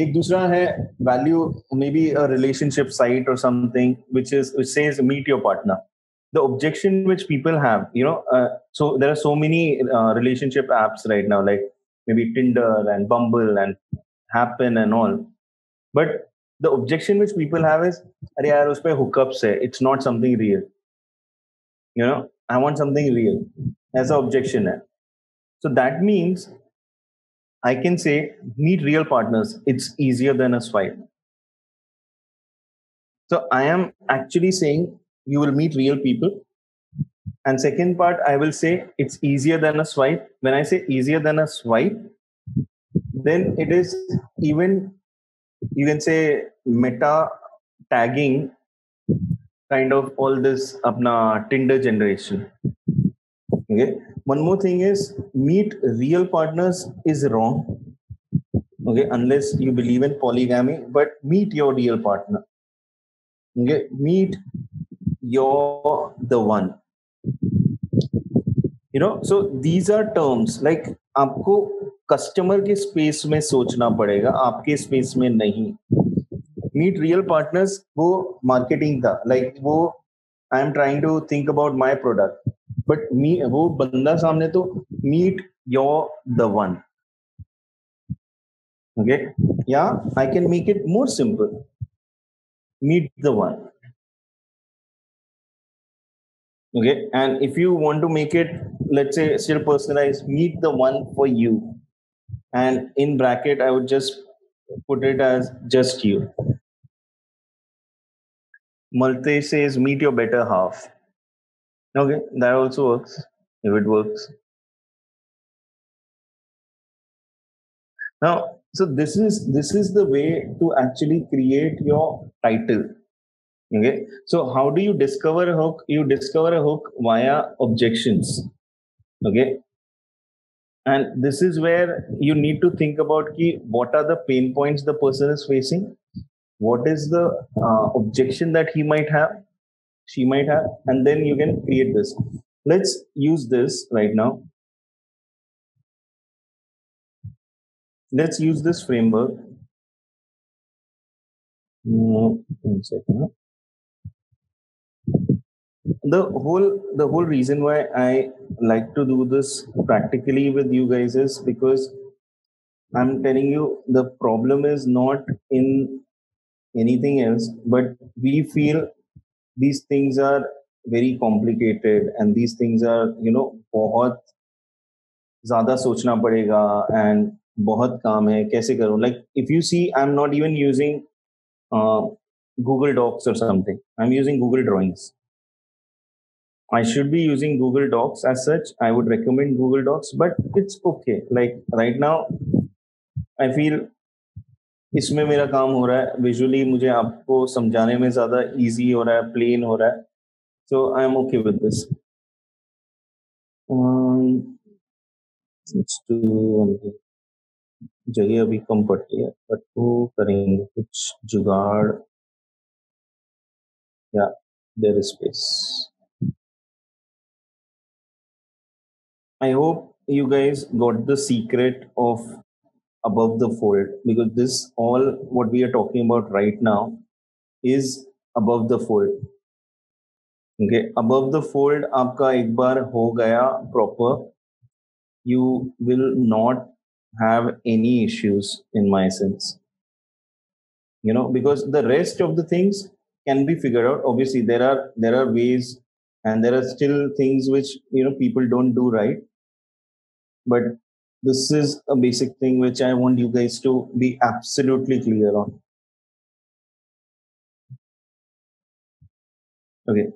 Speaker 1: एक दूसरा है value, maybe a relationship site or something which says meet your partner. The objection which people have, so there are so many relationship apps right now, like maybe Tinder and Bumble and Happen and all. But the objection which people have is, अरे यार उस पे hookups है, it's not something real. I want something real. As an objection है. So that means I can say meet real partners. It's easier than a swipe. So I am actually saying you will meet real people. And second part, I will say it's easier than a swipe. When I say easier than a swipe, then it is even, you can say, meta tagging kind of all this apna Tinder generation. Okay. One more thing is, meet real partners is wrong. Okay, unless you believe in polygamy, but meet your real partner. Okay, meet your the one. So these are terms like आपको customer के space में सोचना पड़ेगा, आपके space में नहीं. Meet real partners वो marketing था, लाइक वो I am trying to think about my product, but वो बंदा सामने तो meet your the one. Okay, yeah, I can make it more simple. Meet the one. Okay, and if you want to make it, let's say, still personalized, meet the one for you. And in bracket, I would just put it as just you. Malte says, meet your better half. Okay, that also works if it works. Now, so this is the way to actually create your title. Okay, so how do you discover a hook? You discover a hook via objections. Okay, and this is where you need to think about what are the pain points the person is facing, what is the objection that he might have, she might have, and then you can create this. Let's use this right now. Let's use this framework. One second. The whole reason why I like to do this practically with you guys is because I'm telling you, the problem is not in anything else, but we feel these things are very complicated and these things are, बहुत ज़्यादा सोचना पड़ेगा and बहुत काम है, कैसे करूँ? Like if you see, I'm not even using uh, Google Docs or something. I'm using Google Drawings. I should be using Google Docs as such. I would recommend Google Docs, but it's okay. Like right now, I feel इसमें मेरा काम हो रहा है visually, मुझे आपको समझाने में ज़्यादा इजी हो रहा है, प्लेन हो रहा है. So I am okay with this. जगह अभी कम पड़ती है, बट वो करेंगे कुछ जुगाड़. या there is space. I hope you guys got the secret of above the fold, because this all what we are talking about right now is above the fold. Okay, above the fold आपका एक बार हो गया proper, you will not have any issues in my sense. Because the rest of the things can be figured out. Obviously there are ways, and there are still things which people don't do right, but this is a basic thing which I want you guys to be absolutely clear on. Okay.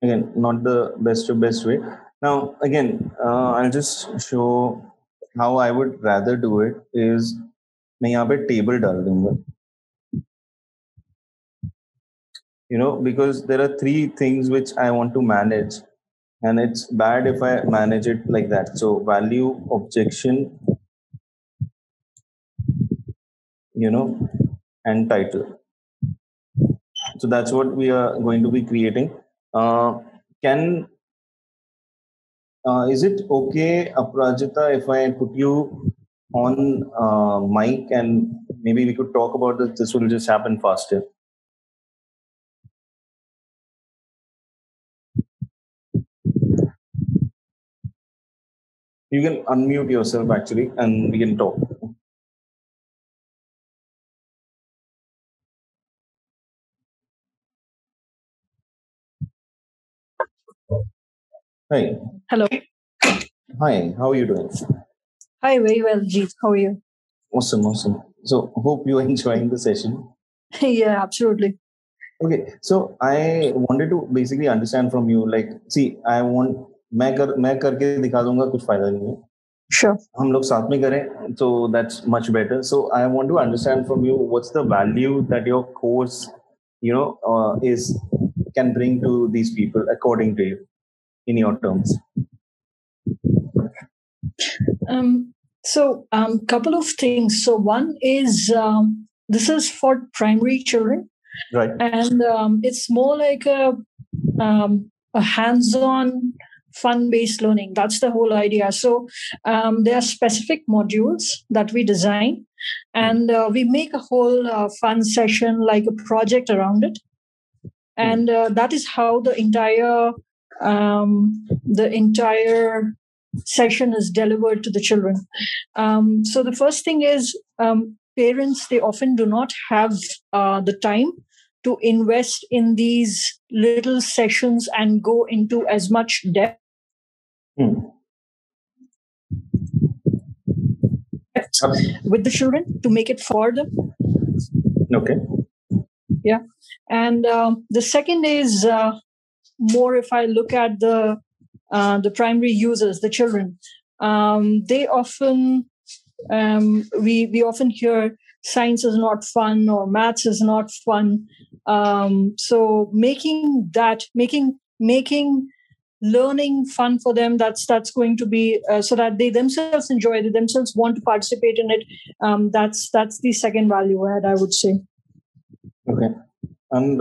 Speaker 1: Again, not the best way. Now again, I'll just show how I would rather do it. Is मैं यहाँ पे table डाल दूंगा, because there are three things which I want to manage, and it's bad if I manage it like that. So value, objection, and title. So that's what we are going to be creating. Can is it okay, Aprajita, if I put you on mic, and maybe we could talk about this? This will just happen faster. You can unmute yourself actually, and we can talk. Hi.
Speaker 2: Hello.
Speaker 1: Hi, how are you doing?
Speaker 2: Hi, very well, Jeet. How are you?
Speaker 1: Awesome. So hope you're enjoying the session.
Speaker 2: Yeah, absolutely.
Speaker 1: Okay, so I wanted to basically understand from you, like, see, I want मैं करके दिखा दूंगा, कुछ फायदा नहीं है.
Speaker 2: Sure.
Speaker 1: हम लोग साथ में करें, so that's much better. So I want to understand from you, what's the value that your course, is can bring to these people according to you, in your terms.
Speaker 2: So couple of things. So one is this is for primary children,
Speaker 1: right?
Speaker 2: And it's more like a hands-on, fun-based learning. That's the whole idea. So there are specific modules that we design, and we make a whole fun session, like a project around it, and that is how the entire session is delivered to the children. So the first thing is, parents, they often do not have the time to invest in these little sessions and go into as much depth with the children to make it for them.
Speaker 1: Okay.
Speaker 2: Yeah. And the second is more, if I look at the primary users, the children, they often, we often hear science is not fun or maths is not fun. So making learning fun for them, that's going to be so that they themselves enjoy it, they themselves want to participate in it. That's the second value add, I would say.
Speaker 1: Okay. And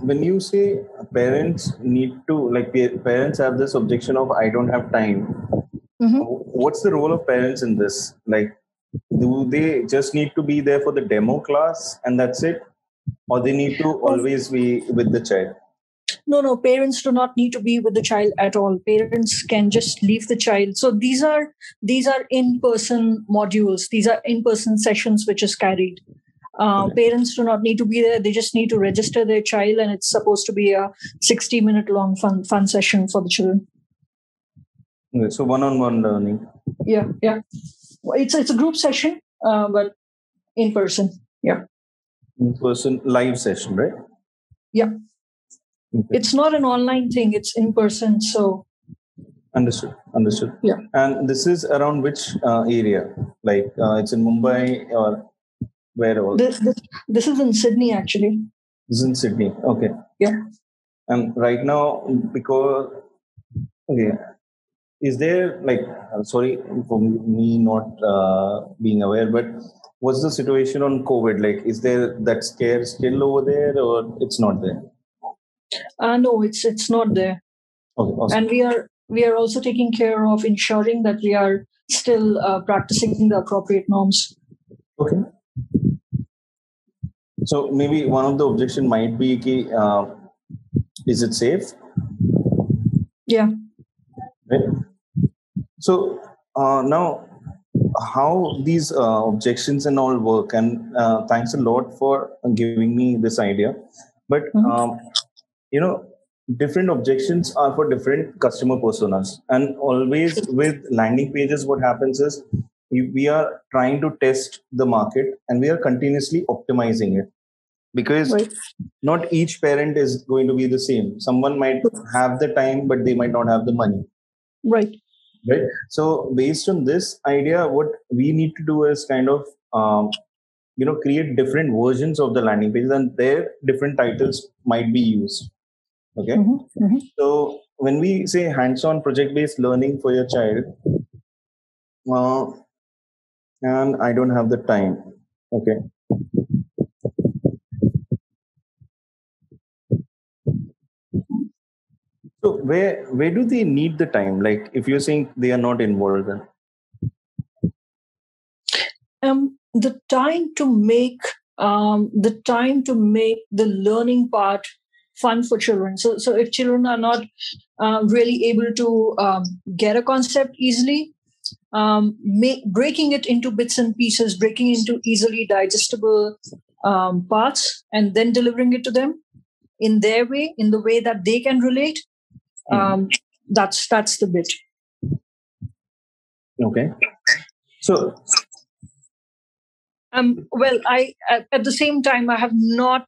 Speaker 1: when you say parents need to, like, parents have this objection of, I don't have time.
Speaker 2: Mm-hmm.
Speaker 1: What's the role of parents in this? Like, do they just need to be there for the demo class and that's it? Or they need to always be with the child?
Speaker 2: No, parents do not need to be with the child at all. Parents can just leave the child. So these are in-person modules. These are in-person sessions which is carried. Parents do not need to be there. They just need to register their child, and it's supposed to be a 60-minute long fun session for the children.
Speaker 1: Okay, so one-on-one learning.
Speaker 2: Yeah. It's a group session, but in person. Yeah.
Speaker 1: In-person live session, right?
Speaker 2: Yeah.
Speaker 1: Okay.
Speaker 2: It's not an online thing. It's in person. So
Speaker 1: Understood.
Speaker 2: Yeah.
Speaker 1: And this is around which area? Like it's in Mumbai or where else?
Speaker 2: this is in Sydney, actually.
Speaker 1: This is in Sydney. Okay.
Speaker 2: Yeah.
Speaker 1: And right now, because okay, is there like sorry for me not being aware, but what's the situation on COVID? Like, is there that scare still over there, or it's not there?
Speaker 2: No, it's not there.
Speaker 1: Okay, awesome.
Speaker 2: And we are also taking care of ensuring that we are still practicing the appropriate norms.
Speaker 1: Okay. So maybe one of the objection might be, is it safe?
Speaker 2: Yeah.
Speaker 1: Right. So now, how these objections and all work, and thanks a lot for giving me this idea. But different objections are for different customer personas, and always with landing pages, what happens is we are trying to test the market, and we are continuously optimizing it, because not each parent is going to be the same. Someone might have the time, but they might not have the money.
Speaker 2: Right.
Speaker 1: So based on this idea, what we need to do is kind of create different versions of the landing pages, and their different titles might be used. Okay. So when we say hands-on project-based learning for your child, and I don't have the time. Okay. So where do they need the time? Like, if you're saying they are not involved, then
Speaker 2: the time to make the learning part fun for children. So if children are not really able to get a concept easily, breaking it into bits and pieces, breaking into easily digestible parts, and then delivering it to them in their way, in the way that they can relate. That's the bit.
Speaker 1: Okay. So
Speaker 2: well, I at the same time I have not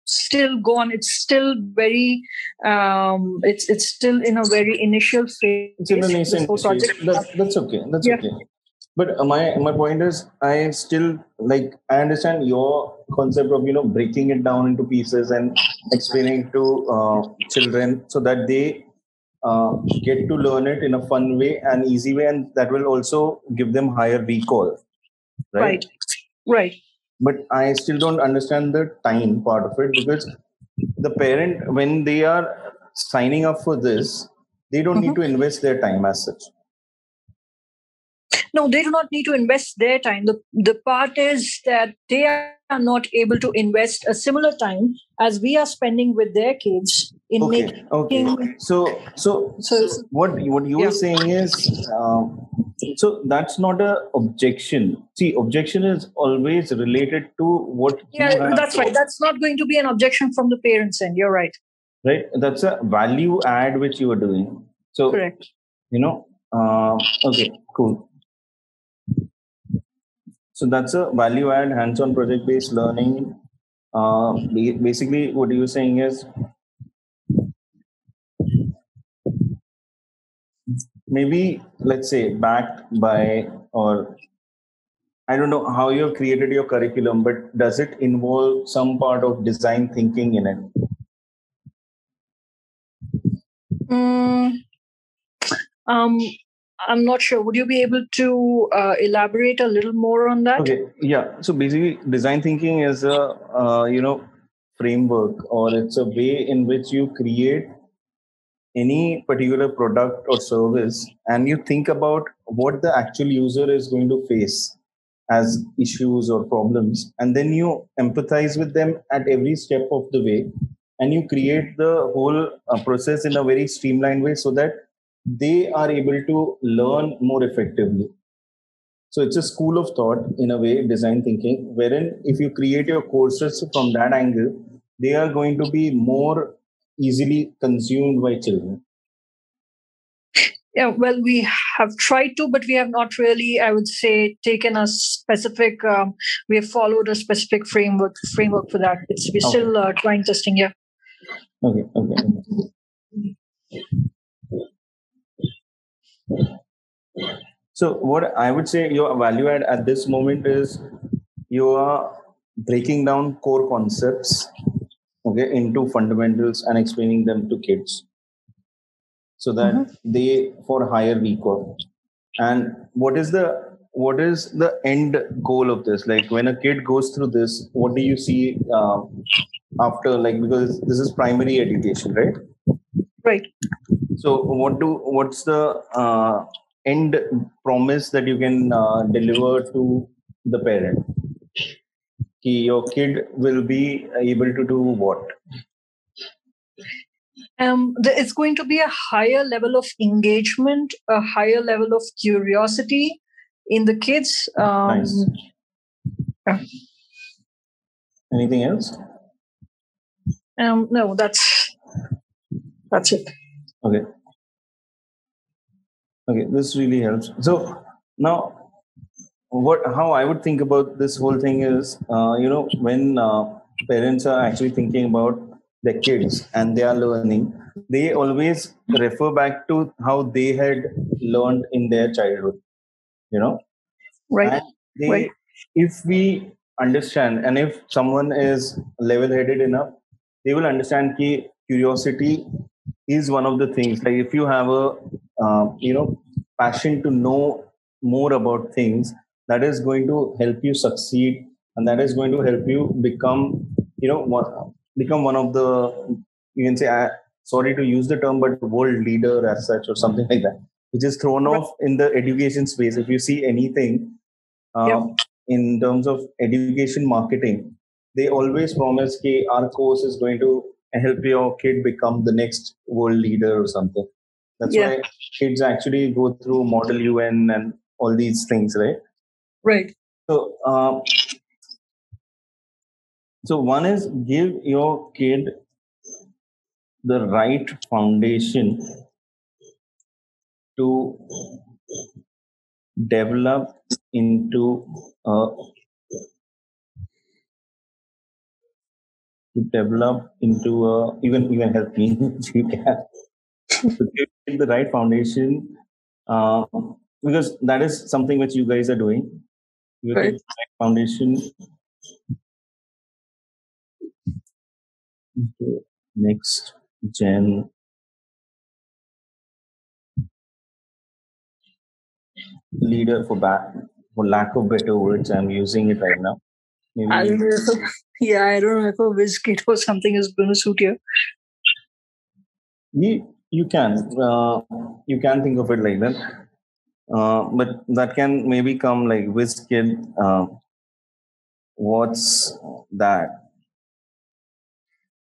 Speaker 2: still gone. It's still very it's still in a very initial phase.
Speaker 1: It's in a nascent phase. That's okay. That's okay. But my point is, I still I understand your concept of breaking it down into pieces and explaining to children so that they get to learn it in a fun way and easy way, and that will also give them higher recall. Right. But I still don't understand the time part of it, because the parent, when they are signing up for this, they don't need to invest their time as such.
Speaker 2: No, they do not need to invest their time. The part is that they are not able to invest a similar time as we are spending with their kids in making.
Speaker 1: Okay. So what you were saying is, so that's not a objection. See, objection is always related to what.
Speaker 2: Yeah, that's right. That's not going to be an objection from the parents' end. You're right.
Speaker 1: Right. That's a value add which you are doing. So
Speaker 2: correct.
Speaker 1: Okay. Cool. So that's a value add hands-on project-based learning. Basically, what you're saying is maybe, let's say, backed by, or I don't know how you've created your curriculum, but does it involve some part of design thinking in it?
Speaker 2: I'm not sure. Would you be able to elaborate a little more on that?
Speaker 1: Okay. Yeah. So basically, design thinking is a framework, or it's a way in which you create any particular product or service, and you think about what the actual user is going to face as issues or problems, and then you empathize with them at every step of the way, and you create the whole process in a very streamlined way so that they are able to learn more effectively. So it's a school of thought in a way, design thinking, wherein if you create your courses from that angle, they are going to be more easily consumed by children.
Speaker 2: Yeah, well, we have tried to, but we have not really, I would say, taken a specific. We have followed a specific framework for that. We're
Speaker 1: Okay.
Speaker 2: still trying testing. Yeah.
Speaker 1: Okay. So what I would say your value add at this moment is you are breaking down core concepts, okay, into fundamentals and explaining them to kids so that they for higher recall. And what is the end goal of this? Like when a kid goes through this, what do you see after? Like because this is primary education, right?
Speaker 2: Right.
Speaker 1: So what's the end promise that you can deliver to the parent? Your kid will be able to do what?
Speaker 2: It's going to be a higher level of engagement, a higher level of curiosity in the kids.
Speaker 1: Nice.
Speaker 2: Yeah.
Speaker 1: Anything else?
Speaker 2: No, that's it.
Speaker 1: Okay. Okay, this really helps. So now, how I would think about this whole thing is, when parents are actually thinking about their kids and they are learning, they always refer back to how they had learned in their childhood.
Speaker 2: Right.
Speaker 1: And
Speaker 2: Right.
Speaker 1: if we understand, and if someone is level-headed enough, they will understand that curiosity is one of the things. Like if you have a passion to know more about things, that is going to help you succeed, and that is going to help you become become one of the, you can say, sorry to use the term, but world leader as such or something like that, which is thrown off in the education space. If you see anything in terms of education marketing, they always promise that our course is going to help your kid become the next world leader or something. That's why kids actually go through Model UN and all these things, right?
Speaker 2: Right.
Speaker 1: So one is give your kid the right foundation to develop into even help me if you can. To give the right foundation, because that is something which you guys are doing. You give the right foundation into next gen leader, for lack of better words. I'm using it right now. Maybe
Speaker 2: I don't know I don't know if a WizKit or something is going to suit you.
Speaker 1: You can think of it like that, but that can maybe come like WizKid. What's that?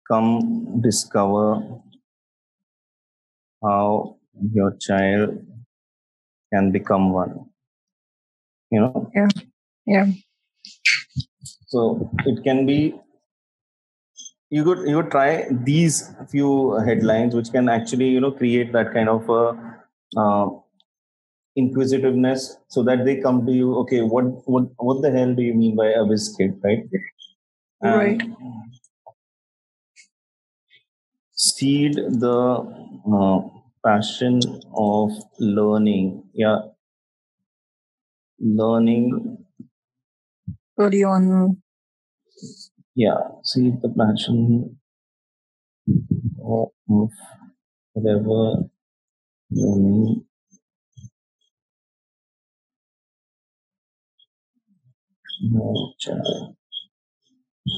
Speaker 1: Come discover how your child can become one.
Speaker 2: Yeah.
Speaker 1: So it can be, you could try these few headlines, which can actually create that kind of inquisitiveness, so that they come to you. Okay, what the hell do you mean by a WizKid, right?
Speaker 2: Right.
Speaker 1: Seed the passion of learning. Yeah, learning
Speaker 2: early on.
Speaker 1: Yeah, seed the passion of whatever learning.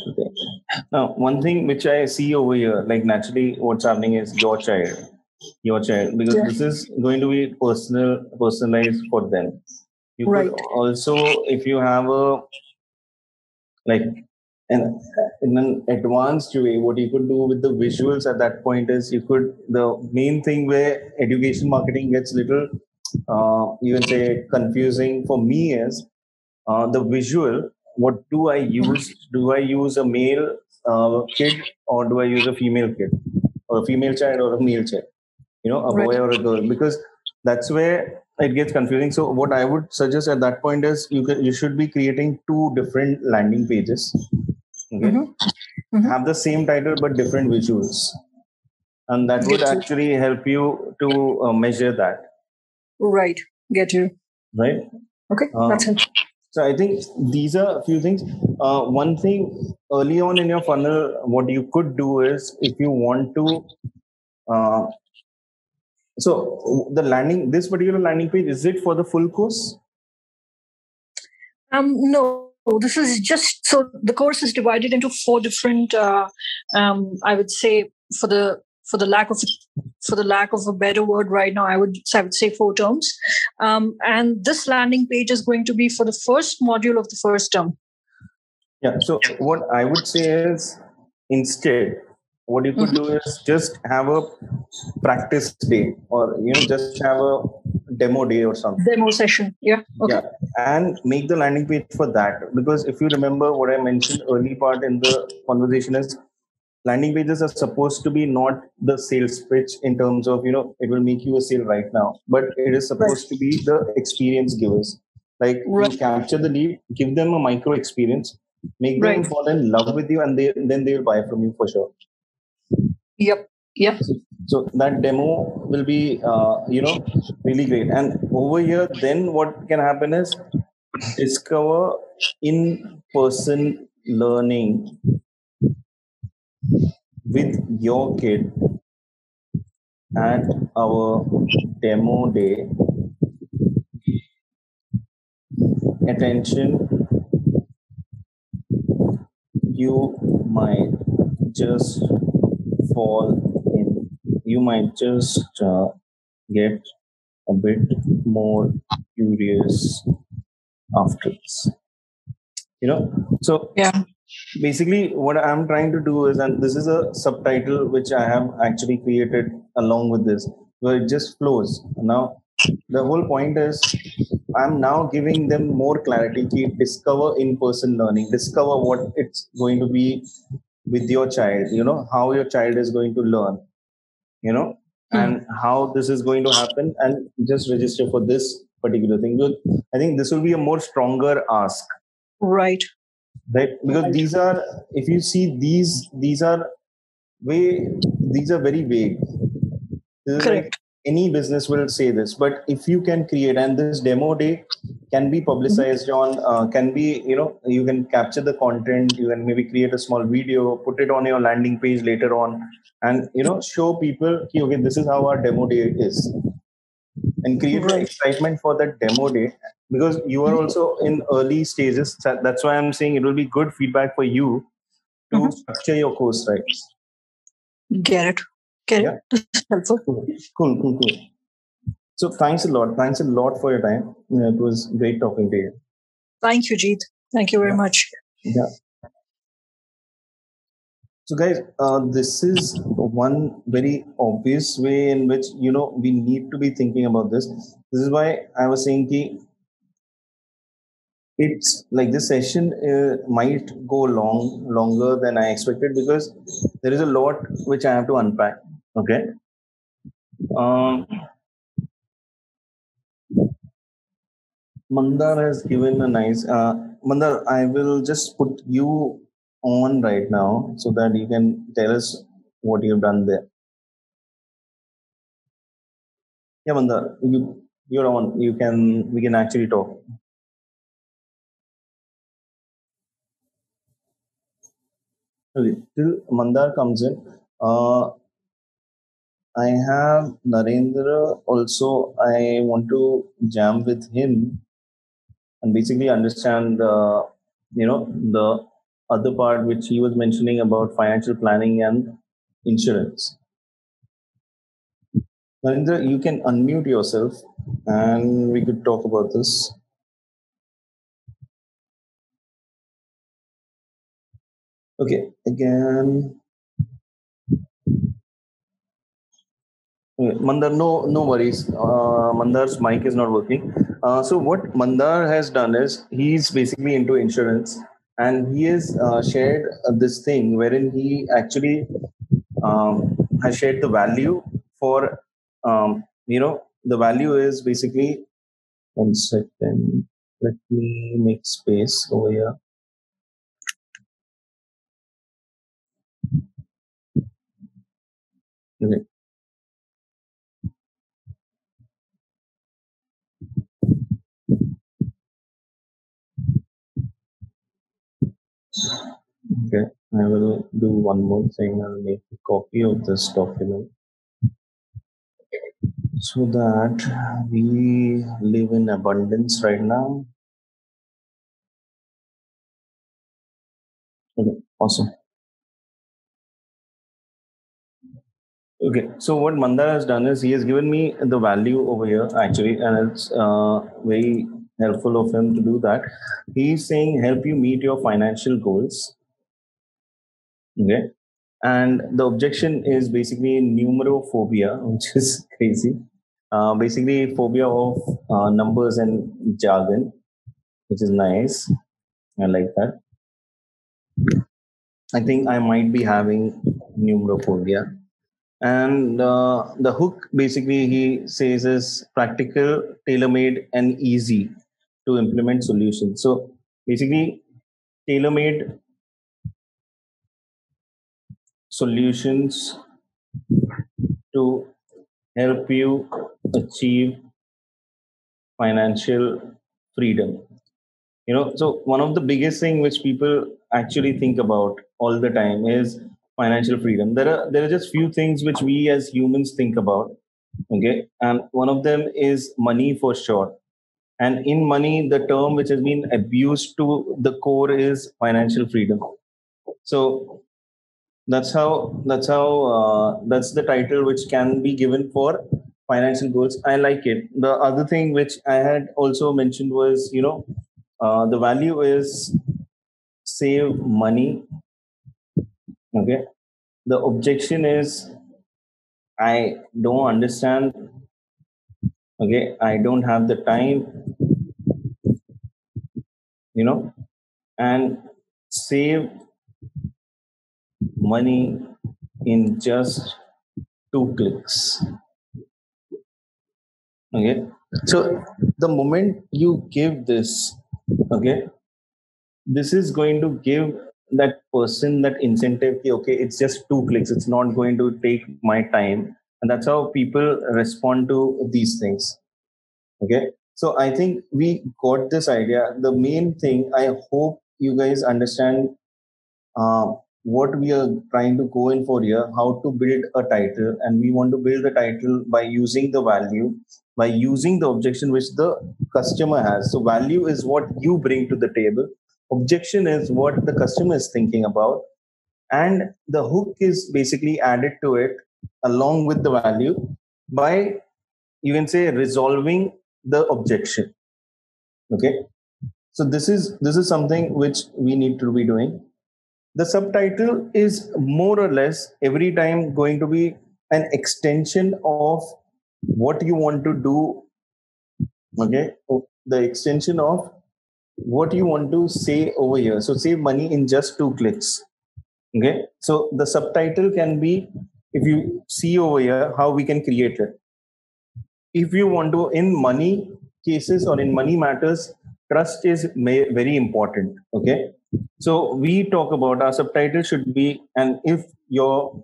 Speaker 1: Okay. Now, one thing which I see over here, like naturally, what's happening is your child, because this is going to be personalized for them. You could also, if you have a like And in an advanced way, what you could do with the visuals at that point is the main thing where education marketing gets little, you can say, confusing for me is the visual. What do I use? Do I use a male kid, or do I use a female kid, or a female child, or a male child? A
Speaker 2: Right.
Speaker 1: boy or a girl, because that's where it gets confusing. So what I would suggest at that point is you should be creating two different landing pages. Okay,
Speaker 2: Mm-hmm. Mm-hmm.
Speaker 1: have the same title but different visuals, and that would
Speaker 2: Get you.
Speaker 1: actually help you to measure that,
Speaker 2: Right. Get you.
Speaker 1: right?
Speaker 2: Okay.
Speaker 1: uh,
Speaker 2: That's it.
Speaker 1: so I think these are a few things. One thing, early on in your funnel, what you could do is, if you want to, uh, so the landing this particular landing page, is it for the full course?
Speaker 2: No, this is just so the course is divided into four different. I would say for the for the lack of for the lack of a better word right now, I would say four terms. And this landing page is going to be for the first module of the first term.
Speaker 1: Yeah. So what I would say is, instead, what you could do is just have a practice day, or just have a demo day or something.
Speaker 2: Demo session. Yeah. Okay.
Speaker 1: Yeah, and make the landing page for that. Because if you remember what I mentioned early part in the conversation is, landing pages are supposed to be not the sales pitch in terms of it will make you a sale right now, but it is supposed to be the experience givers. Like,
Speaker 2: Right.
Speaker 1: you capture the lead, give them a micro experience, make them
Speaker 2: Right.
Speaker 1: fall in love with you, and then they will buy from you for sure.
Speaker 2: Yep. Yep.
Speaker 1: So that demo will be really great. And over here, then what can happen is, discover in person learning with your kid at our demo day. Attention, you might just fall in. You might just get a bit more curious after this. So
Speaker 2: Yeah.
Speaker 1: basically, what I'm trying to do is, and this is a subtitle which I have actually created along with this, where it just flows. Now, the whole point is, I'm now giving them more clarity. Discover in-person learning. Discover what it's going to be with your child. How your child is going to learn. And how this is going to happen, and just register for this particular thing. I think this will be a more stronger ask,
Speaker 2: Right.
Speaker 1: right? Because these are, if you see, these are way these are very vague. This is like
Speaker 2: Correct.
Speaker 1: any business will say this, but if you can create, and this demo day can be publicized on, can be, you can capture the content, you can maybe create a small video, put it on your landing page later on, and show people, okay, this is how our demo day is, and create the
Speaker 2: Right.
Speaker 1: excitement for that demo day. Because you are also in early stages, that's why I'm saying it will be good feedback for you to structure your course right.
Speaker 2: Get it. Get
Speaker 1: Yeah.
Speaker 2: it. This is helpful.
Speaker 1: Cool. So thanks a lot for your time. It was great talking to you.
Speaker 2: Thank you, Jeet. Thank you very much.
Speaker 1: Yeah. So guys, this is one very obvious way in which we need to be thinking about this. This is why I was saying that it's like this session might go longer than I expected, because there is a lot which I have to unpack. Okay. Mandar has given a nice. Mandar, I will just put you on right now so that you can tell us what you've done there. Yeah, Mandar, you're on. We can actually talk. Okay, till Mandar comes in, I have Narendra also. I want to jam with him and basically understand the other part which he was mentioning about financial planning and insurance. Narendra, you can unmute yourself and we could talk about this. Okay, again, Mandar, no worries. Mandar's mic is not working. So what Mandar has done is he's basically into insurance, and he has shared this thing wherein he actually has shared the value for, the value is basically, one second, let me make space over here. Okay. Okay, I will do one more thing. I'll make a copy of this document so that we live in abundance right now. Okay, awesome. Okay, so what Mandar has done is he has given me the value over here actually, and it's very helpful of him to do that. He's saying help you meet your financial goals. Okay, and the objection is basically numerophobia, which is crazy. Basically, phobia of numbers and jargon, which is nice. I like that. I think I might be having numerophobia. And the hook basically he says is practical, tailor made, and easy to implement solutions. So basically, tailor made solutions to help you achieve financial freedom. So one of the biggest thing which people actually think about all the time is financial freedom. There are just few things which we as humans think about. Okay, and one of them is money for sure. And in money, the term which has been abused to the core is financial freedom. So that's the title which can be given for financial goals. I like it. The other thing which I had also mentioned was, the value is save money. Okay, the objection is I don't understand. Okay, I don't have the time, and save money in just 2 clicks. Okay, so the moment you give this, okay, this is going to give that person that incentive ki, okay, it's just 2 clicks, it's not going to take my time. And that's how people respond to these things. Okay, so I think we got this idea. The main thing, I hope you guys understand uh, what we are trying to go in for here, how to build a title. And we want to build the title by using the value, by using the objection which the customer has. So value is what you bring to the table, objection is what the customer is thinking about, and the hook is basically added to it along with the value by, you can say, resolving the objection. Okay, so this is something which we need to be doing. The subtitle is more or less every time going to be an extension of what you want to do. Okay, the extension of what you want to say over here. So save money in just 2 clicks. Okay, so the subtitle can be, if you see over here how we can create it. If you want to, in money cases or in money matters, trust is very important. Okay, so we talk about our subtitle should be, and if your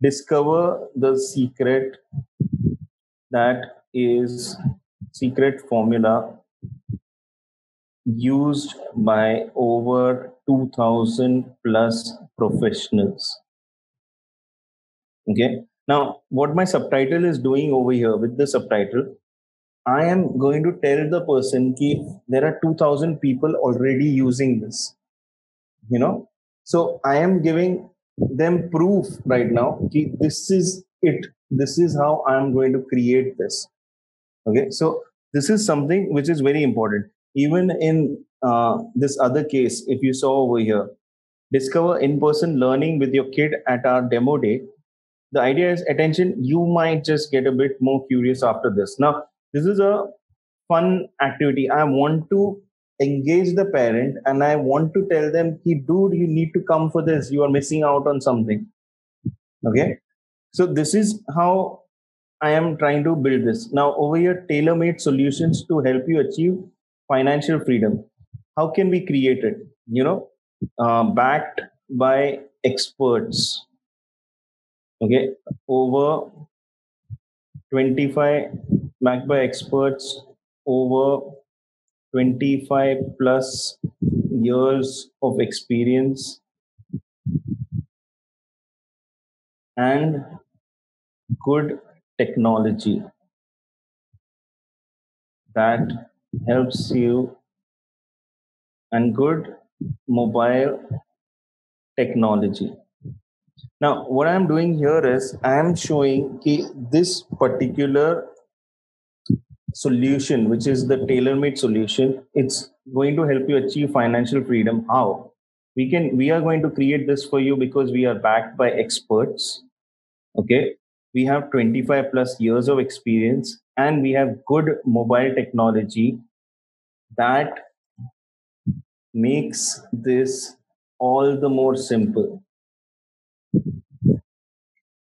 Speaker 1: discover the secret, that is secret formula used by over 2000 plus professionals. Okay, now what my subtitle is doing over here with the subtitle, I am going to tell the person ki there are 2000 people already using this, so I am giving them proof right now ki this is it, this is how I am going to create this. Okay, so this is something which is very important. Even in this other case, if you saw over here, discover in-person learning with your kid at our demo day. The idea is attention. You might just get a bit more curious after this. Now, this is a fun activity. I want to engage the parent and I want to tell them, dude, you need to come for this. You are missing out on something. Okay. So this is how I am trying to build this. Now, over here, tailor-made solutions to help you achieve financial freedom. How can we create it? Backed by experts. Okay, over 25, backed by experts, over 25 plus years of experience, and good technology that helps you, and good mobile technology. Now, what I'm doing here is I am showing this particular solution, which is the tailor-made solution, it's going to help you achieve financial freedom. How? We are going to create this for you because we are backed by experts. Okay. We have 25 plus years of experience and we have good mobile technology that makes this all the more simple.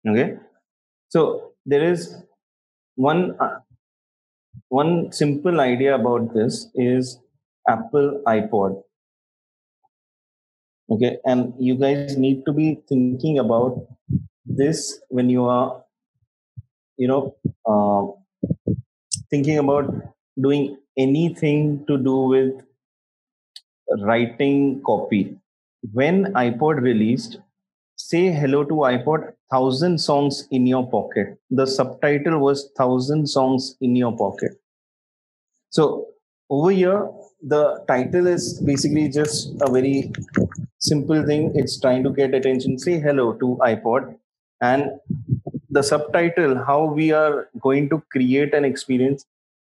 Speaker 1: Okay. So there is one one simple idea about this is Apple iPod. Okay, and you guys need to be thinking about this when you are, you know, thinking about doing anything to do with writing copy. When iPod released, say hello to iPod, 1,000 songs in your pocket. The subtitle was 1,000 songs in your pocket. So over here, the title is basically just a very simple thing. It's trying to get attention. Say hello to iPod. And the subtitle, how we are going to create an experience.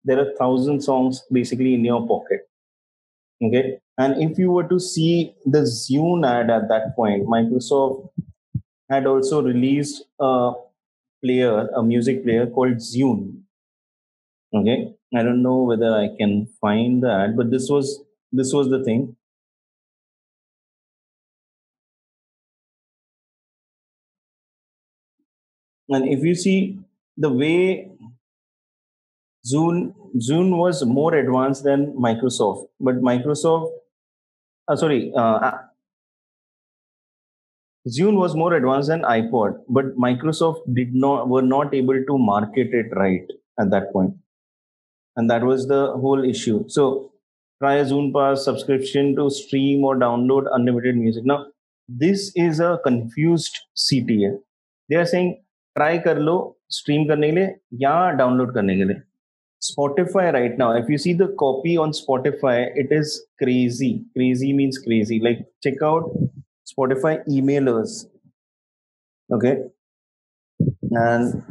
Speaker 1: There are 1,000 songs basically in your pocket. Okay. And if you were to see the Zune ad at that point, Microsoft had also released a music player called Zune. Okay. I don't know whether I can find the ad, but this was the thing. And if you see the way Zune was more advanced than Microsoft, but Zune was more advanced than iPod, but Microsoft were not able to market it right at that point, and that was the whole issue. So try a Zune Pass subscription to stream or download unlimited music. Now this is a confused CTA. They are saying try कर लो stream करने के लिए या download करने के लिए. Spotify right now, if you see the copy on Spotify, it is crazy. Crazy means crazy. Like check out Spotify emailers. Okay. And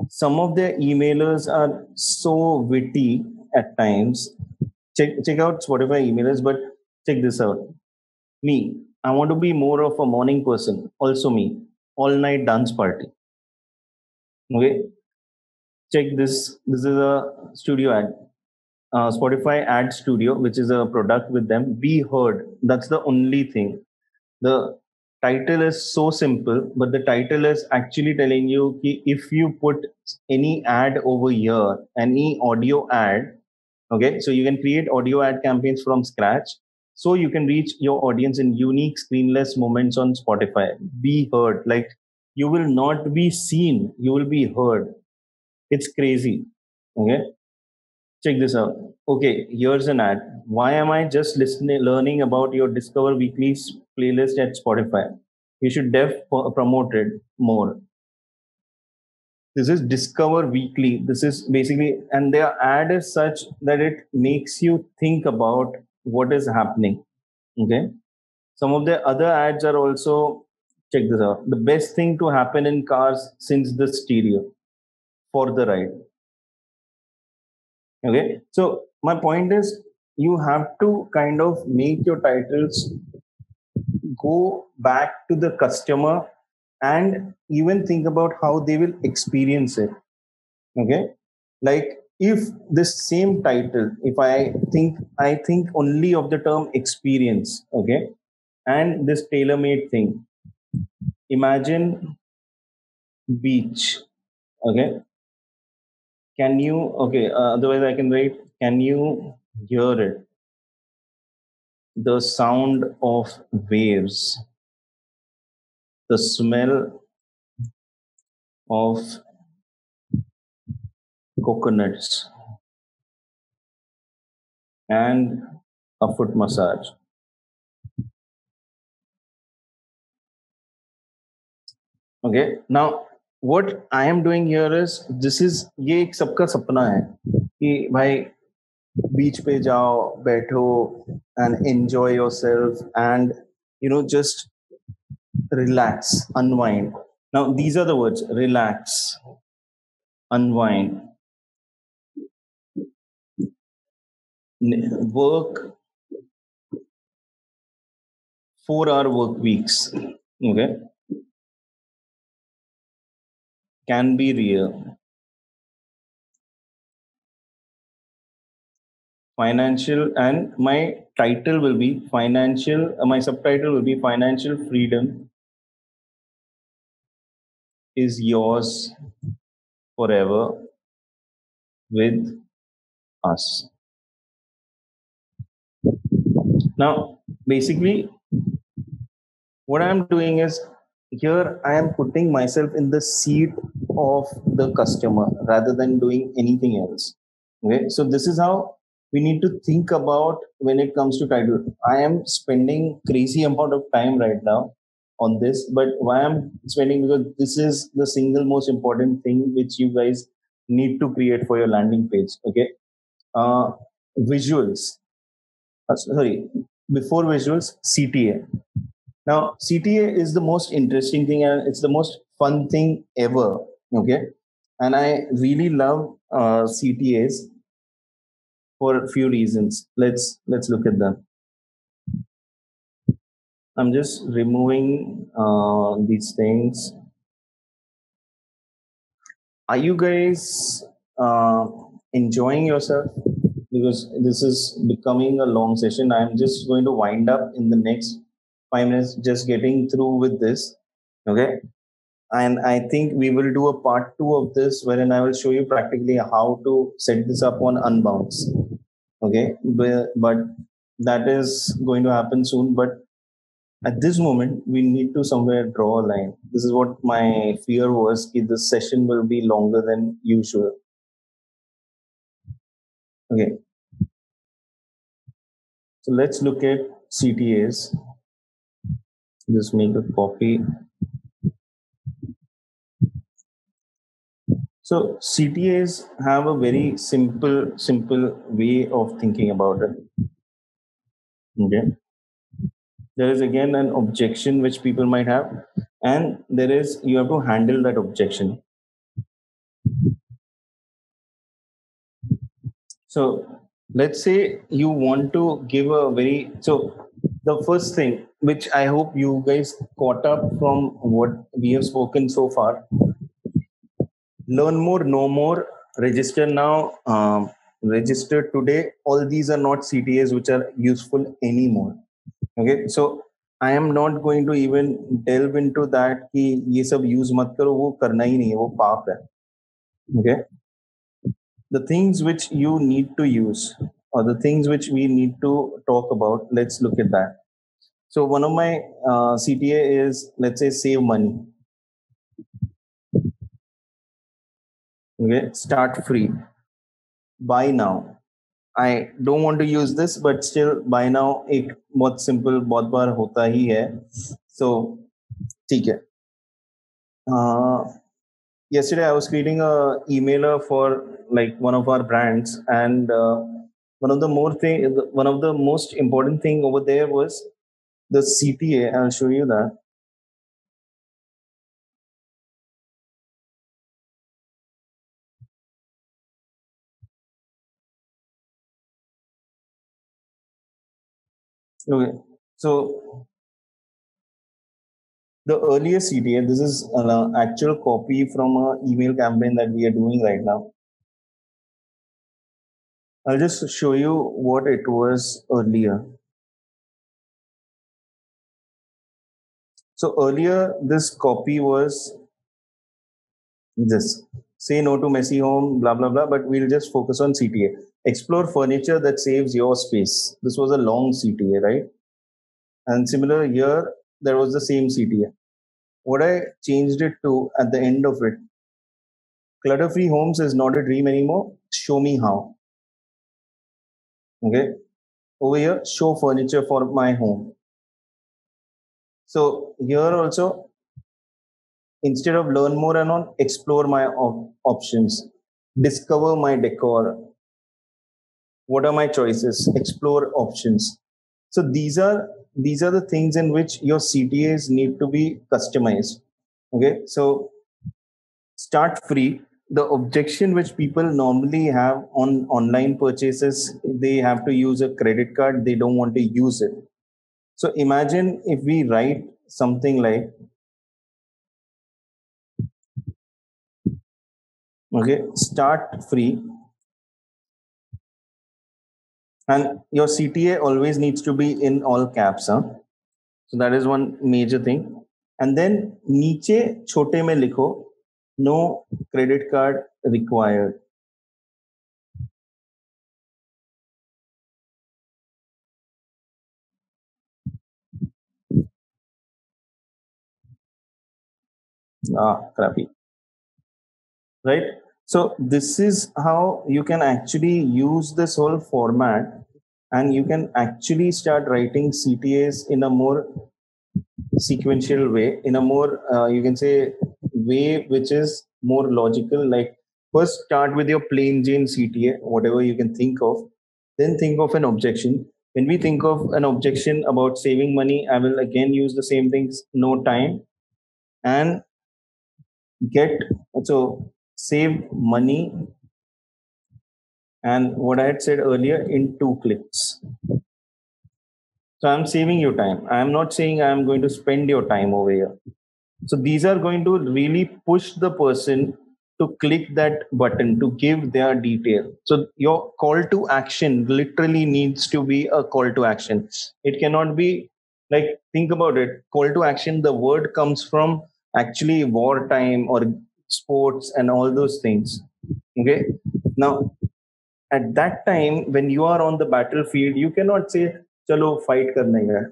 Speaker 1: some of their emailers are so witty at times. Check out Spotify emailers, but check this out. Me, I want to be more of a morning person. Also me, all night dance party. Okay. Check this. This is a studio ad. Spotify Ad Studio, which is a product with them. Be heard. That's the only thing. The title is so simple, but the title is actually telling you if you put any ad over here, any audio ad, okay, so you can create audio ad campaigns from scratch. So you can reach your audience in unique screenless moments on Spotify. Be heard. Like you will not be seen, you will be heard. It's crazy. Okay. Check this out. Okay, here's an ad. Why am I just learning about your Discover Weekly playlist at Spotify? You should promote it more. This is Discover Weekly. This is basically, and their ad is such that it makes you think about what is happening. Okay. Some of the other ads are also, check this out. The best thing to happen in cars since the stereo for the ride. Okay. So my point is you have to kind of make your titles go back to the customer and even think about how they will experience it. Okay, like if this same title, if I think only of the term experience, okay, and this tailor-made thing. Imagine beach. Okay, can you? Okay, otherwise I can write. Can you hear it? The sound of waves, the smell of coconuts, and a foot massage. Okay, now what I am doing here is this is ये एक सबका सपना है कि भाई बीच पे जाओ बैठो and enjoy yourself and just relax, unwind. Now these are the words: relax, unwind, work 4-hour work weeks. Okay, can be real. Financial, and my title will be financial. My subtitle will be financial freedom is yours forever with us. Now, basically, what I'm doing is here I am putting myself in the seat of the customer rather than doing anything else. Okay, so this is how we need to think about when it comes to title. I am spending crazy amount of time right now on this, but why I'm spending, because this is the single most important thing which you guys need to create for your landing page. Okay, uh, visuals. Sorry, before visuals, CTA. Now, CTA is the most interesting thing and it's the most fun thing ever. Okay. And I really love CTAs for a few reasons. Let's look at them. I'm just removing these things. Are you guys uh, enjoying yourself? Because this is becoming a long session. I'm just going to wind up in the next 5 minutes, just getting through with this. Okay. And I think we will do a part two of this wherein I will show you practically how to set this up on Unbounce. Okay, but that is going to happen soon. But at this moment, we need to somewhere draw a line. This is what my fear was: that this session will be longer than usual. Okay, so let's look at CTAs. Just make a copy. So CTAs have a very simple way of thinking about it. Okay, there is again an objection which people might have, and there is, you have to handle that objection. So let's say you want to give a very, so the first thing which I hope you guys caught up from what we have spoken so far: learn more, know more, register now, register today. All these are not CTAs which are useful anymore. Okay, so I am not going to even delve into that कि ये सब use मत करो, वो करना ही नहीं है, वो पाप है. Okay, the things which you need to use, or the things which we need to talk about, let's look at that. So one of my CTA is, let's say, save money. Okay, start free, buy now. I don't want to use this, but still buy now एक बहुत simple बहुत बार होता ही है. So ठीक है. Yesterday I was creating a emailer for like one of our brands, and one of the most important thing over there was the CTA. I'll show you that. Okay, so The earlier CTA, this is an actual copy from an email campaign that we are doing right now. I'll just show you what it was earlier. So earlier, this copy was this: say no to messy home, blah, blah, blah, but we'll just focus on CTA. Explore furniture that saves your space. This was a long CTA, right? And similar here, there was the same CTA. What I changed it to at the end of it: clutter free homes is not a dream anymore. Show me how. Okay. Over here, show furniture for my home. So here also, instead of learn more and on, explore my options, discover my decor. What are my choices? Explore options. So these are the things in which your CTAs need to be customized. Okay. So start free. The objection which people normally have on online purchases, they have to use a credit card, they don't want to use it. So imagine if we write something like, okay, start free, and your CTA always needs to be in all caps. Huh? So that is one major thing. And then niche chote mein likho, no credit card required. Crappy. Right? So this is how you can actually use this whole format, and you can actually start writing CTAs in a more sequential way, in a more you can say way which is more logical. Like first start with your plain Jane CTA, whatever you can think of, then think of an objection. When we think of an objection about saving money, I will again use the same things: no time, and get, so save money, and what I had said earlier, in 2 clicks. So I'm saving you time. I'm not saying I'm going to spend your time over here. So these are going to really push the person to click that button to give their detail. So your call to action literally needs to be a call to action. It cannot be like, think about it. Call to action, the word comes from actually wartime or sports and all those things. Okay. Now, at that time, when you are on the battlefield, you cannot say, chalo, fight karne hai.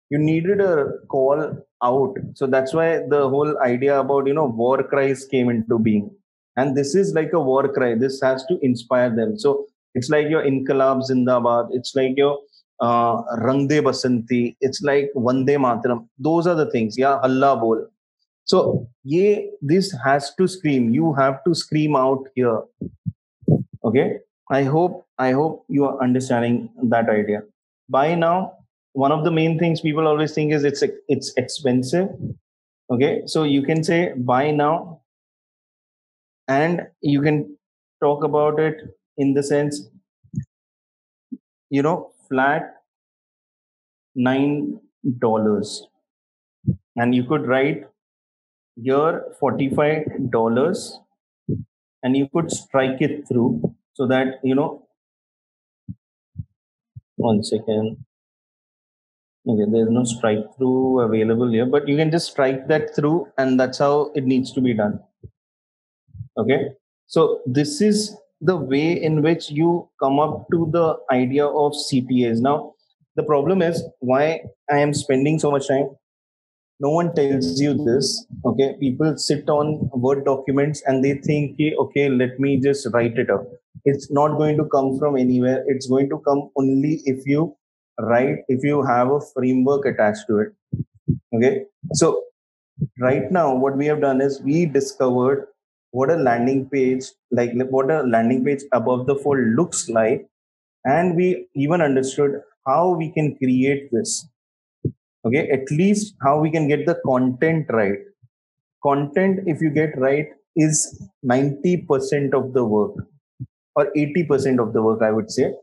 Speaker 1: You needed a call out. So that's why the whole idea about, war cries came into being. And this is like a war cry. This has to inspire them. So it's like your Inqilab Zindabad. It's like your Rang De Basanti. It's like Vande Mataram. Those are the things. Yeah, Allah Bol. So this has to scream. You have to scream out here. Okay. I hope you are understanding that idea. By now, one of the main things people always think is it's expensive. Okay. So you can say buy now, and you can talk about it in the sense, flat $9. And you could write here $45, and you could strike it through, so that, 1 second. Okay, there's no strike through available here, but you can just strike that through, and that's how it needs to be done. Okay. So this is the way in which you come up to the idea of CTAs. Now, the problem is why I am spending so much time. No one tells you this. Okay. People sit on Word documents and they think, okay, let me just write it up. It's not going to come from anywhere. It's going to come only if you write, if you have a framework attached to it. Okay. So right now, what we have done is we discovered what a landing page, like what a landing page above the fold looks like, and we even understood how we can create this. Okay, at least how we can get the content right. Content, if you get right, is 90% of the work, or 80% of the work, I would say.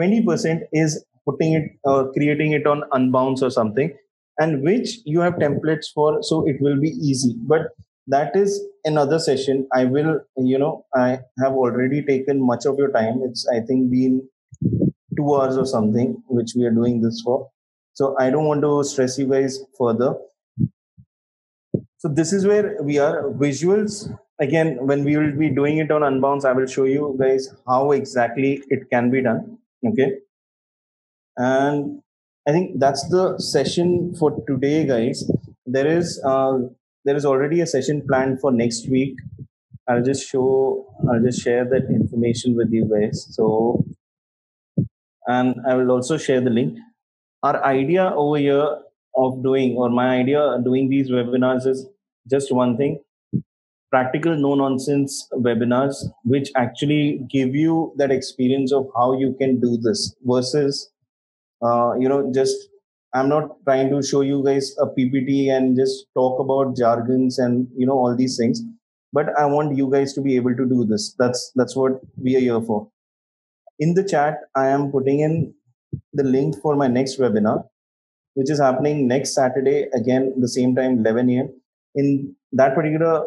Speaker 1: 20% is putting it, creating it on Unbounce or something. and which you have templates for, so it will be easy. But that is another session. I will, I have already taken much of your time. It's, I think, been 2 hours or something, which we are doing this for. So I don't want to stress you guys further. So this is where we are. Visuals, again, when we will be doing it on Unbounce, I will show you guys how exactly it can be done. Okay. And I think that's the session for today, guys. There is already a session planned for next week. I'll just share that information with you guys. So, and I will also share the link. Our idea over here of doing, or my idea of doing these webinars is just one thing: practical, no nonsense webinars, which actually give you that experience of how you can do this versus, just, I'm not trying to show you guys a PPT and just talk about jargons and, all these things. But I want you guys to be able to do this. That's what we are here for. In the chat, I am putting in the link for my next webinar, which is happening next Saturday, again, the same time, 11 a.m. In that particular,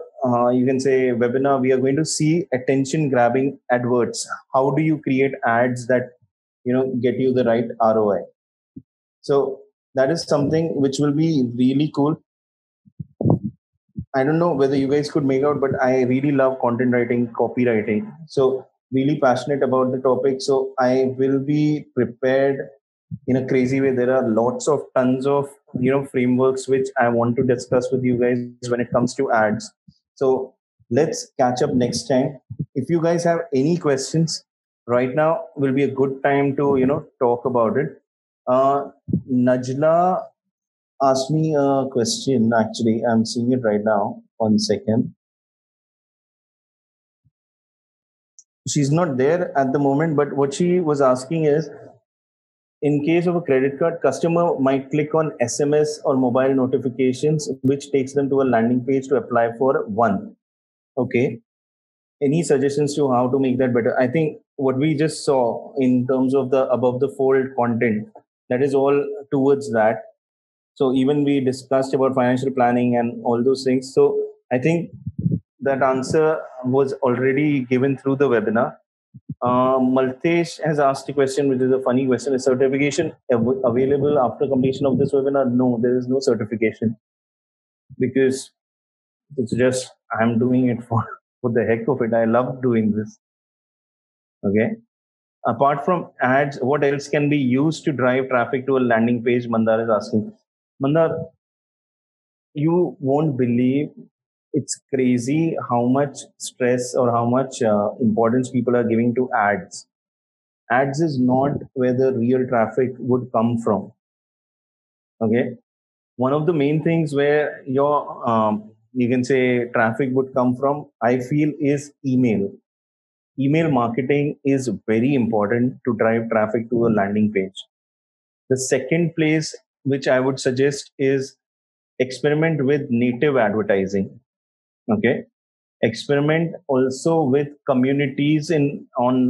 Speaker 1: you can say, webinar, we are going to see attention grabbing adverts. How do you create ads that, get you the right ROI? So that is something which will be really cool. I don't know whether you guys could make out, but I really love content writing, copywriting. So really passionate about the topic. So I will be prepared in a crazy way. There are lots of tons of frameworks which I want to discuss with you guys when it comes to ads. So let's catch up next time. If you guys have any questions, right now will be a good time to talk about it. Najla asked me a question. Actually, I'm seeing it right now. 1 second. She's not there at the moment, but what she was asking is, in case of a credit card, customer might click on SMS or mobile notifications, which takes them to a landing page to apply for one. Okay. Any suggestions to how to make that better? I think what we just saw in terms of the above the fold content, that is all towards that. So even we discussed about financial planning and all those things. So I think that answer was already given through the webinar. Maltesh has asked a question, which is a funny question. Is certification available after completion of this webinar? No, there is no certification, because it's just, I'm doing it for the heck of it. I love doing this. Okay. Apart from ads, what else can be used to drive traffic to a landing page? Mandar is asking. Mandar, you won't believe, it's crazy how much stress or how much importance people are giving to ads. Ads is not where the real traffic would come from. Okay. One of the main things where your, you can say, traffic would come from, I feel, is email. Email marketing is very important to drive traffic to a landing page. The second place which I would suggest is experiment with native advertising. Okay. Experiment also with communities on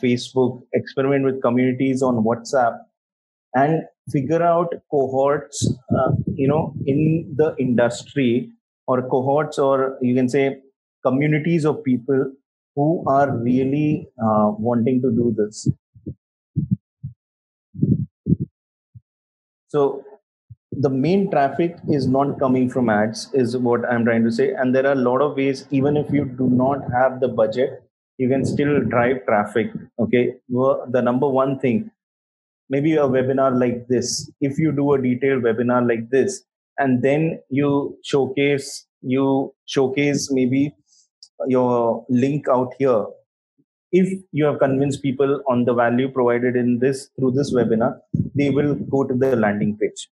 Speaker 1: Facebook, experiment with communities on WhatsApp, and figure out cohorts, in the industry, or cohorts, or you can say communities of people who are really wanting to do this. So the main traffic is not coming from ads, is what I'm trying to say. And there are a lot of ways, even if you do not have the budget, you can still drive traffic. Okay. Well, the number one thing, maybe a webinar like this, if you do a detailed webinar like this, and then you showcase maybe your link out here. If you have convinced people on the value provided in this through this webinar, they will go to the landing page.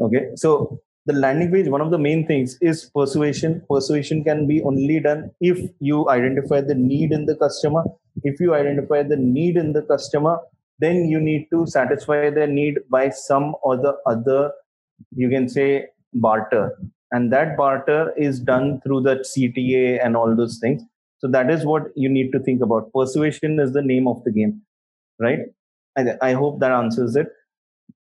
Speaker 1: Okay. So the landing page, one of the main things is persuasion. Persuasion can be only done if you identify the need in the customer. If you identify the need in the customer, then you need to satisfy their need by some or the other, you can say, barter. And that barter is done through the CTA and all those things. So that is what you need to think about. Persuasion is the name of the game, right? I hope that answers it.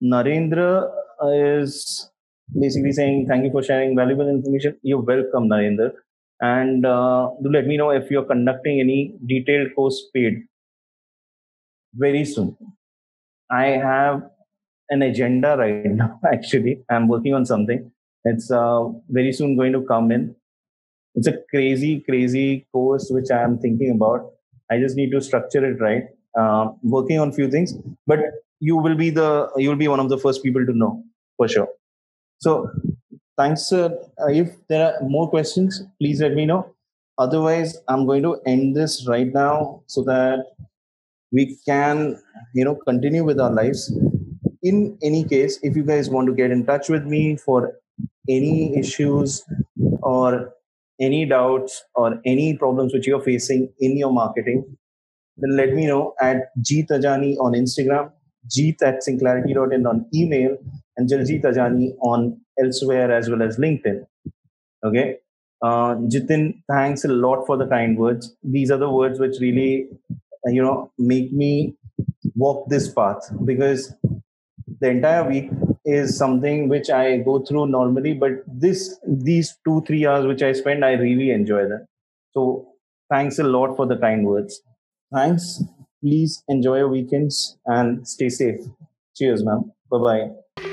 Speaker 1: Narendra is basically saying thank you for sharing valuable information. You're welcome, Narendra. And do let me know if you're conducting any detailed course paid very soon. I have an agenda right now, actually. I'm working on something. It's very soon going to come in. It's a crazy, crazy course which I am thinking about. I just need to structure it right. Working on few things, but you will be one of the first people to know for sure. So thanks, sir. If there are more questions, please let me know. Otherwise, I'm going to end this right now so that we can, continue with our lives. In any case, if you guys want to get in touch with me for any issues or any doubts or any problems which you're facing in your marketing, then let me know at gtajani on Instagram, jeet at synclarity.in on email, and Jaljit Ajani on elsewhere as well as LinkedIn. Okay. Jitin, thanks a lot for the kind words. These are the words which really, make me walk this path, because the entire week is something which I go through normally, but these 2 3 hours which I spend, I really enjoy them. So thanks a lot for the kind words. Thanks. Please enjoy your weekends and stay safe. Cheers, man. Bye bye.